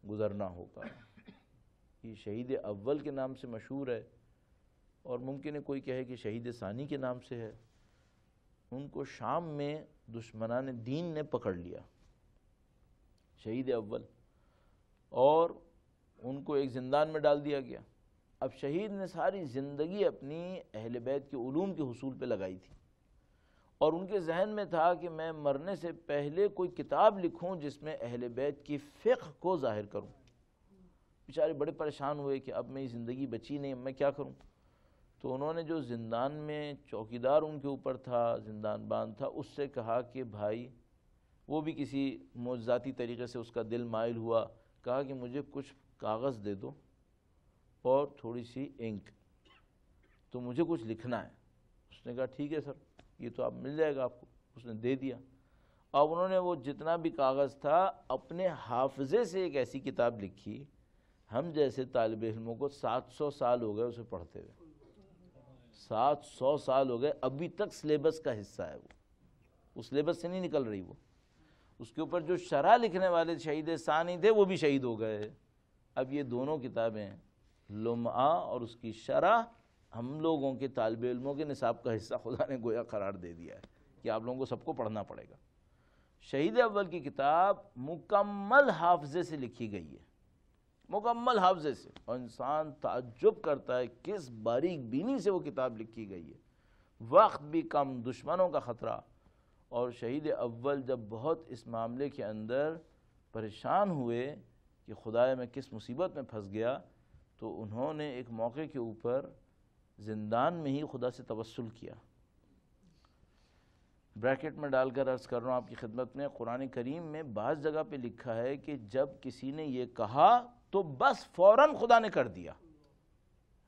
گزرنا ہوگا. یہ شہید اول کے نام سے مشہور ہے، اور ممکن ہے کوئی کہے کہ شہید ثانی کے نام سے ہے. ان کو شام میں دشمنان دین نے پکڑ لیا، شہید اول، اور ان کو ایک زندان میں ڈال دیا گیا. اب شہید نے ساری زندگی اپنی اہل بیت کے علوم کے حصول پہ لگائی تھی، اور ان کے ذہن میں تھا کہ میں مرنے سے پہلے کوئی کتاب لکھوں جس میں اہل بیت کی فقہ کو ظاہر کروں. بیچارے بڑے پریشان ہوئے کہ اب میری زندگی بچی نہیں، اب میں کیا کروں. تو انہوں نے جو زندان میں چوکیدار ان کے اوپر تھا، زندان بان تھا، اس سے کہا کہ بھائی وہ بھی کسی معجزاتی طریقے سے اس کا دل مائل ہوا، کہا کہ مجھے کچھ کاغذ دے دو اور تھوڑی سی انک، تو مجھے کچھ لکھنا ہے۔ اس نے کہا ٹھیک ہے سر، یہ تو آپ مل جائے گا آپ کو۔ اس نے دے دیا۔ اب انہوں نے وہ جتنا بھی کاغذ تھا اپنے حافظے سے ایک ایسی کتاب لکھی، ہم جیسے طالب علموں کو 700 سال ہو گئے اسے پڑھتے ہوئے، 700 سال ہو گئے، ابھی تک سلیبس کا حصہ ہے وہ، اس سلیبس سے نہیں نکل رہی وہ۔ اس کے اوپر جو شرح لکھنے والے شہید ثانی تھے وہ بھی شہید ہو گئے۔ اب یہ دونوں کتابیں لمعہ اور اس کی شرح ہم لوگوں کے طالب علموں کے نصاب کا حصہ خدا نے گویا قرار دے دیا ہے کہ آپ لوگوں کو سب کو پڑھنا پڑے گا۔ شہید اول کی کتاب مکمل حافظے سے لکھی گئی ہے، مکمل حافظے سے، اور انسان تعجب کرتا ہے کس باریک بینی سے وہ کتاب لکھی گئی ہے۔ وقت بھی کم، دشمنوں کا خطرہ، اور شہید اول جب بہت اس معاملے کے اندر پریشان ہوئے کہ خدایا میں کس مصیبت میں پھنس گیا، تو انہوں نے ایک موقع کے اوپر زندان میں ہی خدا سے توسل کیا۔ بریکٹ میں ڈال کر عرض کر رہا ہوں آپ کی خدمت میں، قرآن کریم میں بعض جگہ پہ لکھا ہے کہ جب کسی نے یہ کہا تو بس فوراً خدا نے کر دیا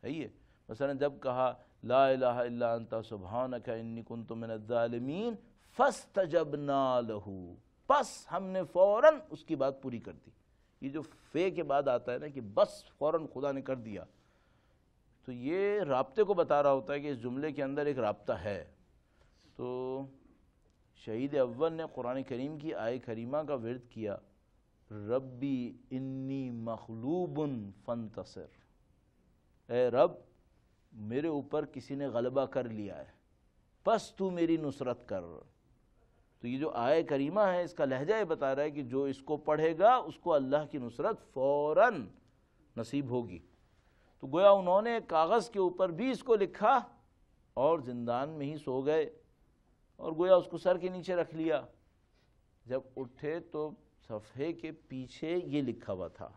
ہے۔ یہ مثلا جب کہا لا الہ الا انت سبحانک انی کنت من الظالمین فاستجبنا لہ، بس ہم نے فوراً اس کی بات پوری کر دی۔ یہ جو فے کے بعد آتا ہے نا کہ بس فوراً خدا نے کر دیا، تو یہ رابطے کو بتا رہا ہوتا ہے کہ اس جملے کے اندر ایک رابطہ ہے۔ تو شہید اول نے قرآن کریم کی آیہ کریمہ کا ورد کیا، ربی انی مغلوب فانتصر، اے رب میرے اوپر کسی نے غلبہ کر لیا ہے، بس تو میری نصرت کر۔ تو یہ جو آیہ کریمہ ہے اس کا لہجہ یہ بتا رہا ہے کہ جو اس کو پڑھے گا اس کو اللہ کی نصرت فوراً نصیب ہوگی۔ تو گویا انہوں نے کاغذ کے اوپر بھی اس کو لکھا اور زندان میں ہی سو گئے، اور گویا اس کو سر کے نیچے رکھ لیا۔ جب اٹھے تو صفحے کے پیچھے یہ لکھا ہوا تھا،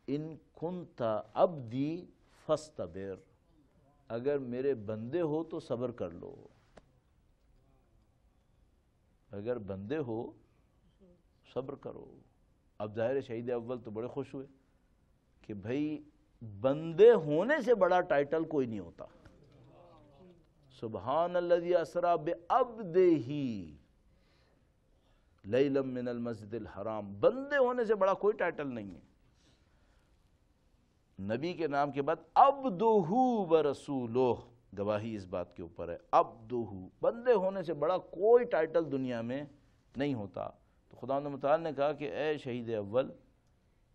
ان کنت عبدی فاصطبر، اگر میرے بندے ہو تو صبر کر لو، اگر بندے ہو صبر کرو۔ اب ظاہر شہید اول تو بڑے خوش ہوئے کہ بھئی بندے ہونے سے بڑا ٹائٹل کوئی نہیں ہوتا۔ سبحان الذی اسریٰ بعبدہ لیلا من المسجد الحرام، بندے ہونے سے بڑا کوئی ٹائٹل نہیں ہے۔ نبی کے نام کے بعد عبدہ ورسولہ، گواہی اس بات کے اوپر ہے، عبدہ، بندے ہونے سے بڑا کوئی ٹائٹل دنیا میں نہیں ہوتا۔ تو خداوند متعال نے کہا کہ اے شہید اول،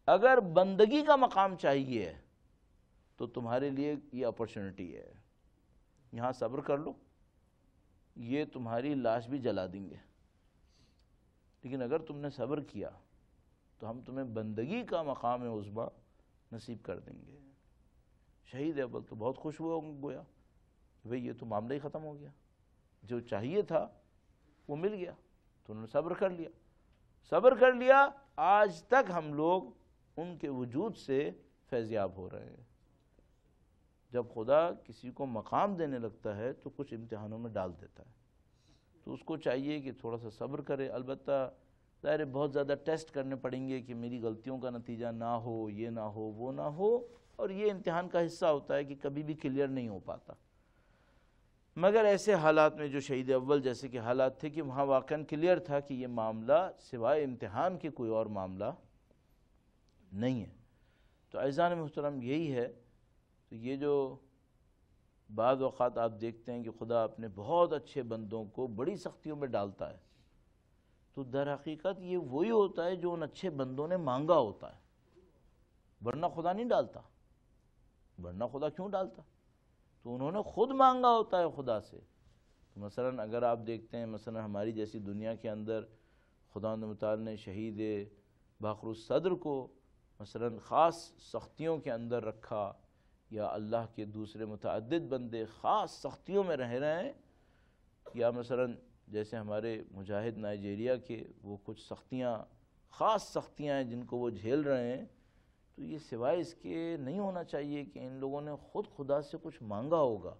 اگر بندگی کا مقام چاہیے تو تمہارے لیے یہ اپرچونٹی ہے، یہاں صبر کر لو، یہ تمہاری لاش بھی جلا دیں گے، لیکن اگر تم نے صبر کیا تو ہم تمہیں بندگی کا مقام عظمیٰ نصیب کر دیں گے۔ شہید اول تو بہت خوش ہوئے ہوں گے، گویا بھئی یہ تو معاملہ ہی ختم ہو گیا، جو چاہیے تھا وہ مل گیا، تو انہوں نے صبر کر لیا۔ صبر کر لیا، آج تک ہم لوگ ان کے وجود سے فیضیاب ہو رہے ہیں۔ جب خدا کسی کو مقام دینے لگتا ہے تو کچھ امتحانوں میں ڈال دیتا ہے، تو اس کو چاہیے کہ تھوڑا سا صبر کرے۔ البتہ ظاہر ہے بہت زیادہ ٹیسٹ کرنے پڑیں گے کہ میری غلطیوں کا نتیجہ نہ ہو، یہ نہ ہو، وہ نہ ہو، اور یہ امتحان کا حصہ ہوتا ہے کہ کبھی بھی کلیئر نہیں ہو پاتا۔ مگر ایسے حالات میں جو شہید اول جیسے کہ حالات تھے کہ وہاں واقعاً کلیئر تھا کہ یہ معاملہ سوائے امتحان کے کوئی اور معاملہ نہیں ہے۔ تو اعزان محترم یہی ہے، تو یہ جو بعض اوقات آپ دیکھتے ہیں کہ خدا اپنے بہت اچھے بندوں کو بڑی سختیوں میں ڈالتا ہے، تو در حقیقت یہ وہی ہوتا ہے جو ان اچھے بندوں نے مانگا ہوتا ہے، ورنہ خدا نہیں ڈالتا۔ ورنہ خدا کیوں ڈالتا؟ تو انہوں نے خود مانگا ہوتا ہے خدا سے۔ مثلا اگر آپ دیکھتے ہیں مثلا ہماری جیسی دنیا کے اندر خداوند متعال نے شہید باقر الصدر کو مثلا خاص سختیوں کے اندر رکھا، یا اللہ کے دوسرے متعدد بندے خاص سختیوں میں رہ رہے ہیں، یا مثلا جیسے ہمارے مجاہد نائجیریا کے وہ کچھ سختیاں، خاص سختیاں ہیں جن کو وہ جھیل رہے ہیں، تو یہ سوائے اس کے نہیں ہونا چاہیے کہ ان لوگوں نے خود خدا سے کچھ مانگا ہوگا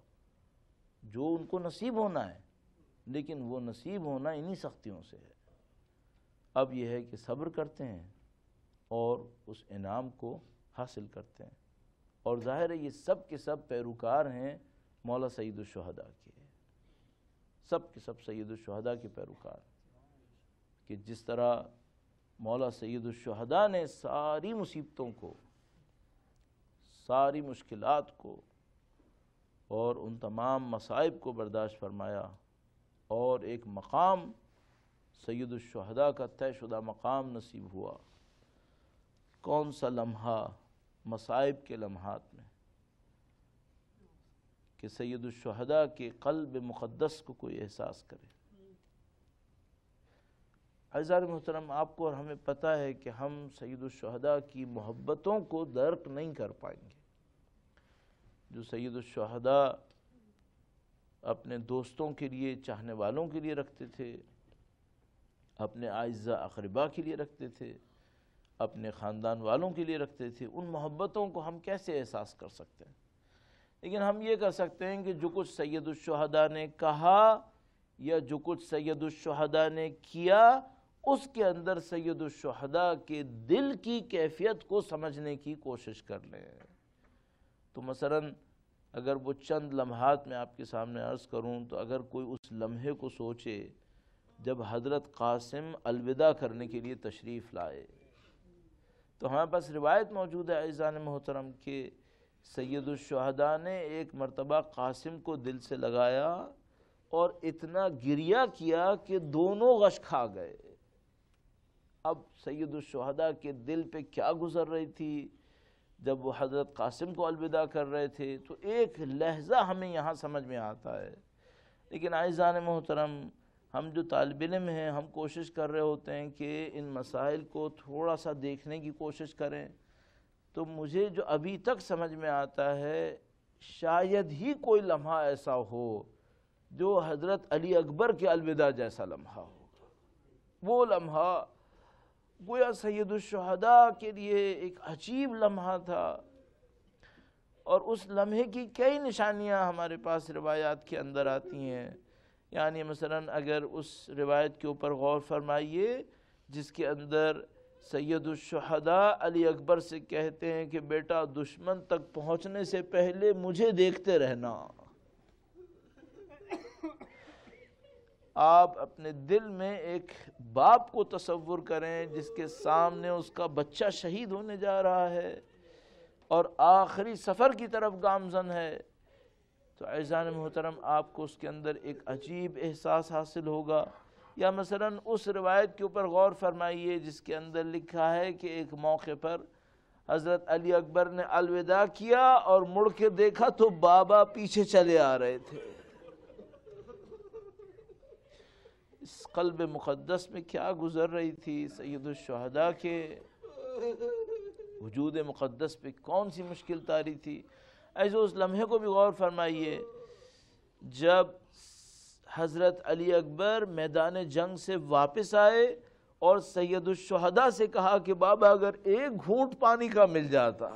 جو ان کو نصیب ہونا ہے، لیکن وہ نصیب ہونا انہی سختیوں سے ہے۔ اب یہ ہے کہ صبر کرتے ہیں اور اس انعام کو حاصل کرتے ہیں. اور ظاہر ہے یہ سب کے سب پیروکار ہیں مولا سید الشہداء کے، سب کے سب سید الشہداء کے پیروکار، کہ جس طرح مولا سید الشہداء نے ساری مصیبتوں کو، ساری مشکلات کو اور ان تمام مصائب کو برداشت فرمایا اور ایک مقام سید الشہداء کا طے شدہ مقام نصیب ہوا. کون سا لمحہ مصائب کے لمحات میں کہ سید الشہداء کے قلب مقدس کو کوئی احساس کرے. عزیزان محترم، آپ کو اور ہمیں پتہ ہے کہ ہم سید الشہداء کی محبتوں کو درک نہیں کر پائیں گے. جو سید الشہداء اپنے دوستوں کے لیے، چاہنے والوں کے لیے رکھتے تھے، اپنے اعزاء اقرباء کے لیے رکھتے تھے، اپنے خاندان والوں کے لیے رکھتے تھے، ان محبتوں کو ہم کیسے احساس کر سکتے ہیں؟ لیکن ہم یہ کر سکتے ہیں کہ جو کچھ سید الشہداء نے کہا یا جو کچھ سید الشہداء نے کیا، اس کے اندر سید الشہداء کے دل کی کیفیت کو سمجھنے کی کوشش کر لیں. تو مثلاً اگر وہ چند لمحات میں آپ کے سامنے عرض کروں تو اگر کوئی اس لمحے کو سوچے جب حضرت قاسم الوداع کرنے کے لیے تشریف لائے، تو ہمارے پاس روایت موجود ہے عزیزان محترم کہ سید الشہداء نے ایک مرتبہ قاسم کو دل سے لگایا اور اتنا گریہ کیا کہ دونوں غش کھا گئے. اب سید الشہداء کے دل پہ کیا گزر رہی تھی جب وہ حضرت قاسم کو الوداع کر رہے تھے، تو ایک لحظہ ہمیں یہاں سمجھ میں آتا ہے. لیکن عزیزان محترم، ہم جو طالب علم ہیں، ہم کوشش کر رہے ہوتے ہیں کہ ان مسائل کو تھوڑا سا دیکھنے کی کوشش کریں. تو مجھے جو ابھی تک سمجھ میں آتا ہے، شاید ہی کوئی لمحہ ایسا ہو جو حضرت علی اکبر کے الوداع جیسا لمحہ ہوگا. وہ لمحہ گویا سید الشہداء کے لیے ایک عجیب لمحہ تھا، اور اس لمحے کی کئی نشانیاں ہمارے پاس روایات کے اندر آتی ہیں. یعنی مثلاً اگر اس روایت کے اوپر غور فرمائیے جس کے اندر سید الشہداء علی اکبر سے کہتے ہیں کہ بیٹا دشمن تک پہنچنے سے پہلے مجھے دیکھتے رہنا. آپ اپنے دل میں ایک باپ کو تصور کریں جس کے سامنے اس کا بچہ شہید ہونے جا رہا ہے اور آخری سفر کی طرف گامزن ہے. تو عزیزان محترم، آپ کو اس کے اندر ایک عجیب احساس حاصل ہوگا. یا مثلاً اس روایت کے اوپر غور فرمائیے جس کے اندر لکھا ہے کہ ایک موقع پر حضرت علی اکبر نے الوداع کیا اور مڑ کے دیکھا تو بابا پیچھے چلے آ رہے تھے. اس قلب مقدس میں کیا گزر رہی تھی سید الشہداء کے وجود مقدس پہ کون سی مشکل طاری تھی. ایسے اس لمحے کو بھی غور فرمائیے جب حضرت علی اکبر میدان جنگ سے واپس آئے اور سید الشہداء سے کہا کہ بابا اگر ایک گھونٹ پانی کا مل جاتا.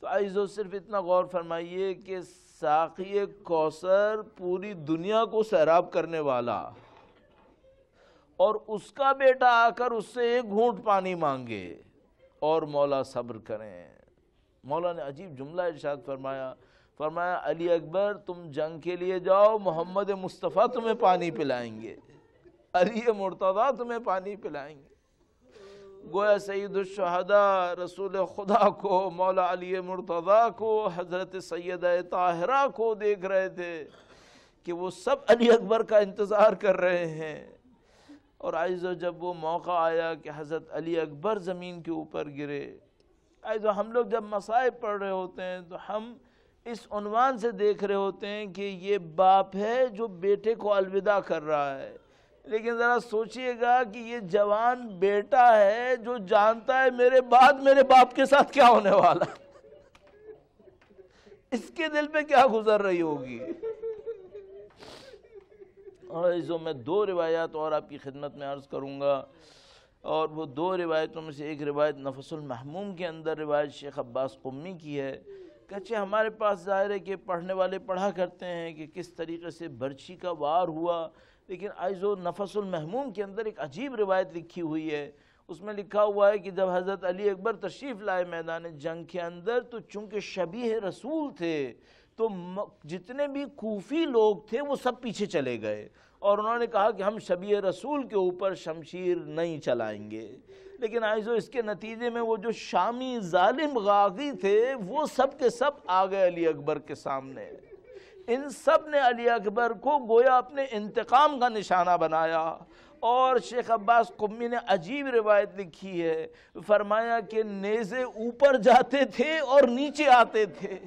تو عزیزو صرف اتنا غور فرمائیے کہ ساقی کوثر پوری دنیا کو سیراب کرنے والا اور اس کا بیٹا آ کر اس سے ایک گھونٹ پانی مانگے اور مولا صبر کریں. مولا نے عجیب جملہ ارشاد فرمایا علی اکبر تم جنگ کے لیے جاؤ، محمد مصطفیٰ تمہیں پانی پلائیں گے، علی مرتضیٰ تمہیں پانی پلائیں گے. گویا سید الشہداء رسول خدا کو، مولا علی مرتضیٰ کو، حضرت سیدہ طاہرہ کو دیکھ رہے تھے کہ وہ سب علی اکبر کا انتظار کر رہے ہیں. اور عزیزو جب وہ موقع آیا کہ حضرت علی اکبر زمین کے اوپر گرے، عزیزو ہم لوگ جب مصائب پڑھ رہے ہوتے ہیں تو ہم اس عنوان سے دیکھ رہے ہوتے ہیں کہ یہ باپ ہے جو بیٹے کو الوداع کر رہا ہے. لیکن ذرا سوچئے گا کہ یہ جوان بیٹا ہے جو جانتا ہے میرے بعد میرے باپ کے ساتھ کیا ہونے والا، اس کے دل پہ کیا گزر رہی ہوگی. اور عزیزو میں دو روایات اور آپ کی خدمت میں عرض کروں گا، اور وہ دو روایتوں میں سے ایک روایت نفس المحموم کے اندر روایت شیخ عباس قمی کی ہے. کہتے ہمارے پاس ظاہر ہے کہ پڑھنے والے پڑھا کرتے ہیں کہ کس طریقے سے برچی کا وار ہوا لیکن عائزو نفس المحموم کے اندر ایک عجیب روایت لکھی ہوئی ہے، اس میں لکھا ہوا ہے کہ جب حضرت علی اکبر تشریف لائے میدان جنگ کے اندر تو چونکہ شبیہ رسول تھے تو جتنے بھی کوفی لوگ تھے وہ سب پیچھے چلے گئے اور انہوں نے کہا کہ ہم شبیہ رسول کے اوپر شمشیر نہیں چلائیں گے. لیکن عائزو اس کے نتیجے میں وہ جو شامی ظالم غازی تھے وہ سب کے سب آ گئے علی اکبر کے سامنے. ان سب نے علی اکبر کو گویا اپنے انتقام کا نشانہ بنایا. اور شیخ عباس قمی نے عجیب روایت لکھی ہے، فرمایا کہ نیزے اوپر جاتے تھے اور نیچے آتے تھے،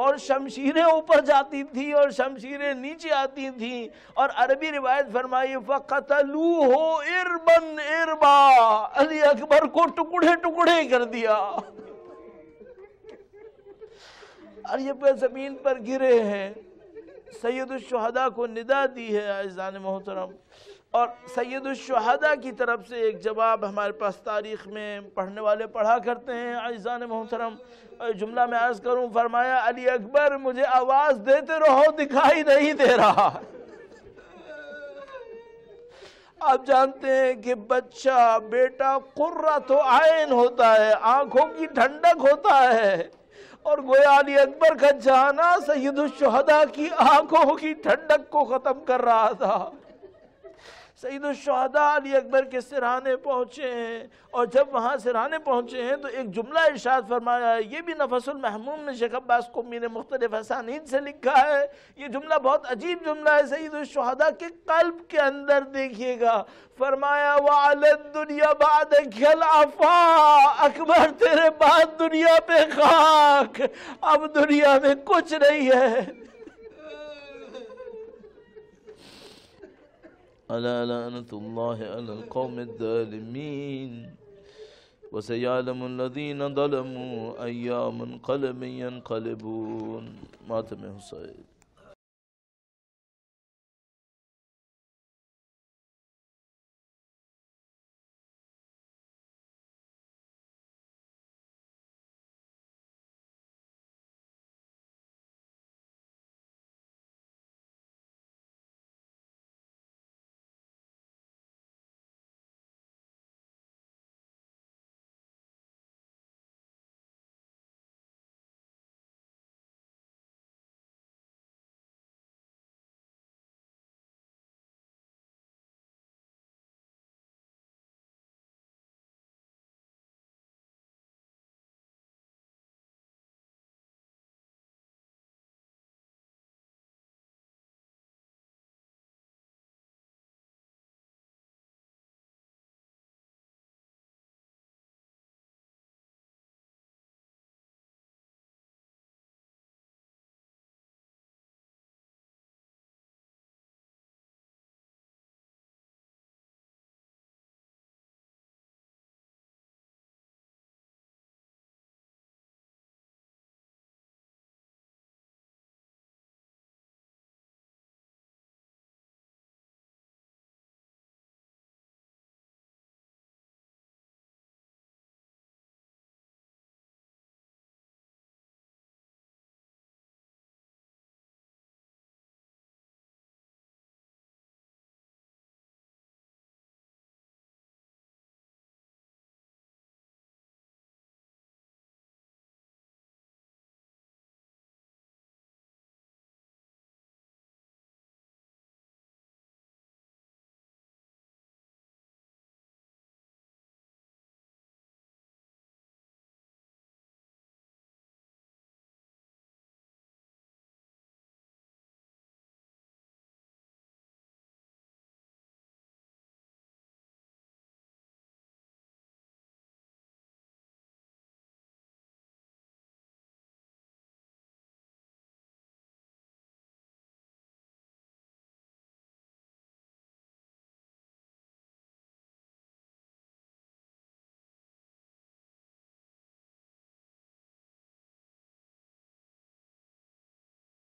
اور شمشیریں اوپر جاتی تھی اور شمشیریں نیچے آتی تھیں. اور عربی روایت فرمائی فَقَتَلُوهُ إِرْبًا إِرْبًا، علی اکبر کو ٹکڑے ٹکڑے کر دیا اور یہ پہ زمین پر گرے ہیں. سید الشہداء کو ندا دی ہے عزیزان محترم، اور سید الشہداء کی طرف سے ایک جواب ہمارے پاس تاریخ میں پڑھنے والے پڑھا کرتے ہیں. عزیزان محترم جملہ میں عرض کروں، فرمایا علی اکبر مجھے آواز دیتے رہو دکھائی نہیں دے رہا. آپ جانتے ہیں کہ بچہ بیٹا قرۃ عین ہوتا ہے، آنکھوں کی ٹھنڈک ہوتا ہے، اور گویا علی اکبر کا جانا سید الشہداء کی آنکھوں کی ٹھنڈک کو ختم کر رہا تھا. سید الشہداء علی اکبر کے سرہانے پہنچے ہیں، اور جب وہاں سرہانے پہنچے ہیں تو ایک جملہ ارشاد فرمایا ہے. یہ بھی نفس المحموم میں شیخ عباس قمی نے مختلف اسانید سے لکھا ہے. یہ جملہ بہت عجیب جملہ ہے سید الشہداء کے قلب کے اندر، دیکھیے گا. فرمایا وَعَلَى الدُّنْيَا بَعْدَكَ الْعَفَا، اکبر تیرے بعد دنیا پہ خاک، اب دنیا میں کچھ نہیں ہے. ألا لعنة الله على القوم الظالمين وسيعلم الذين ظلموا أيام منقلب ينقلبون. ماتم حسین.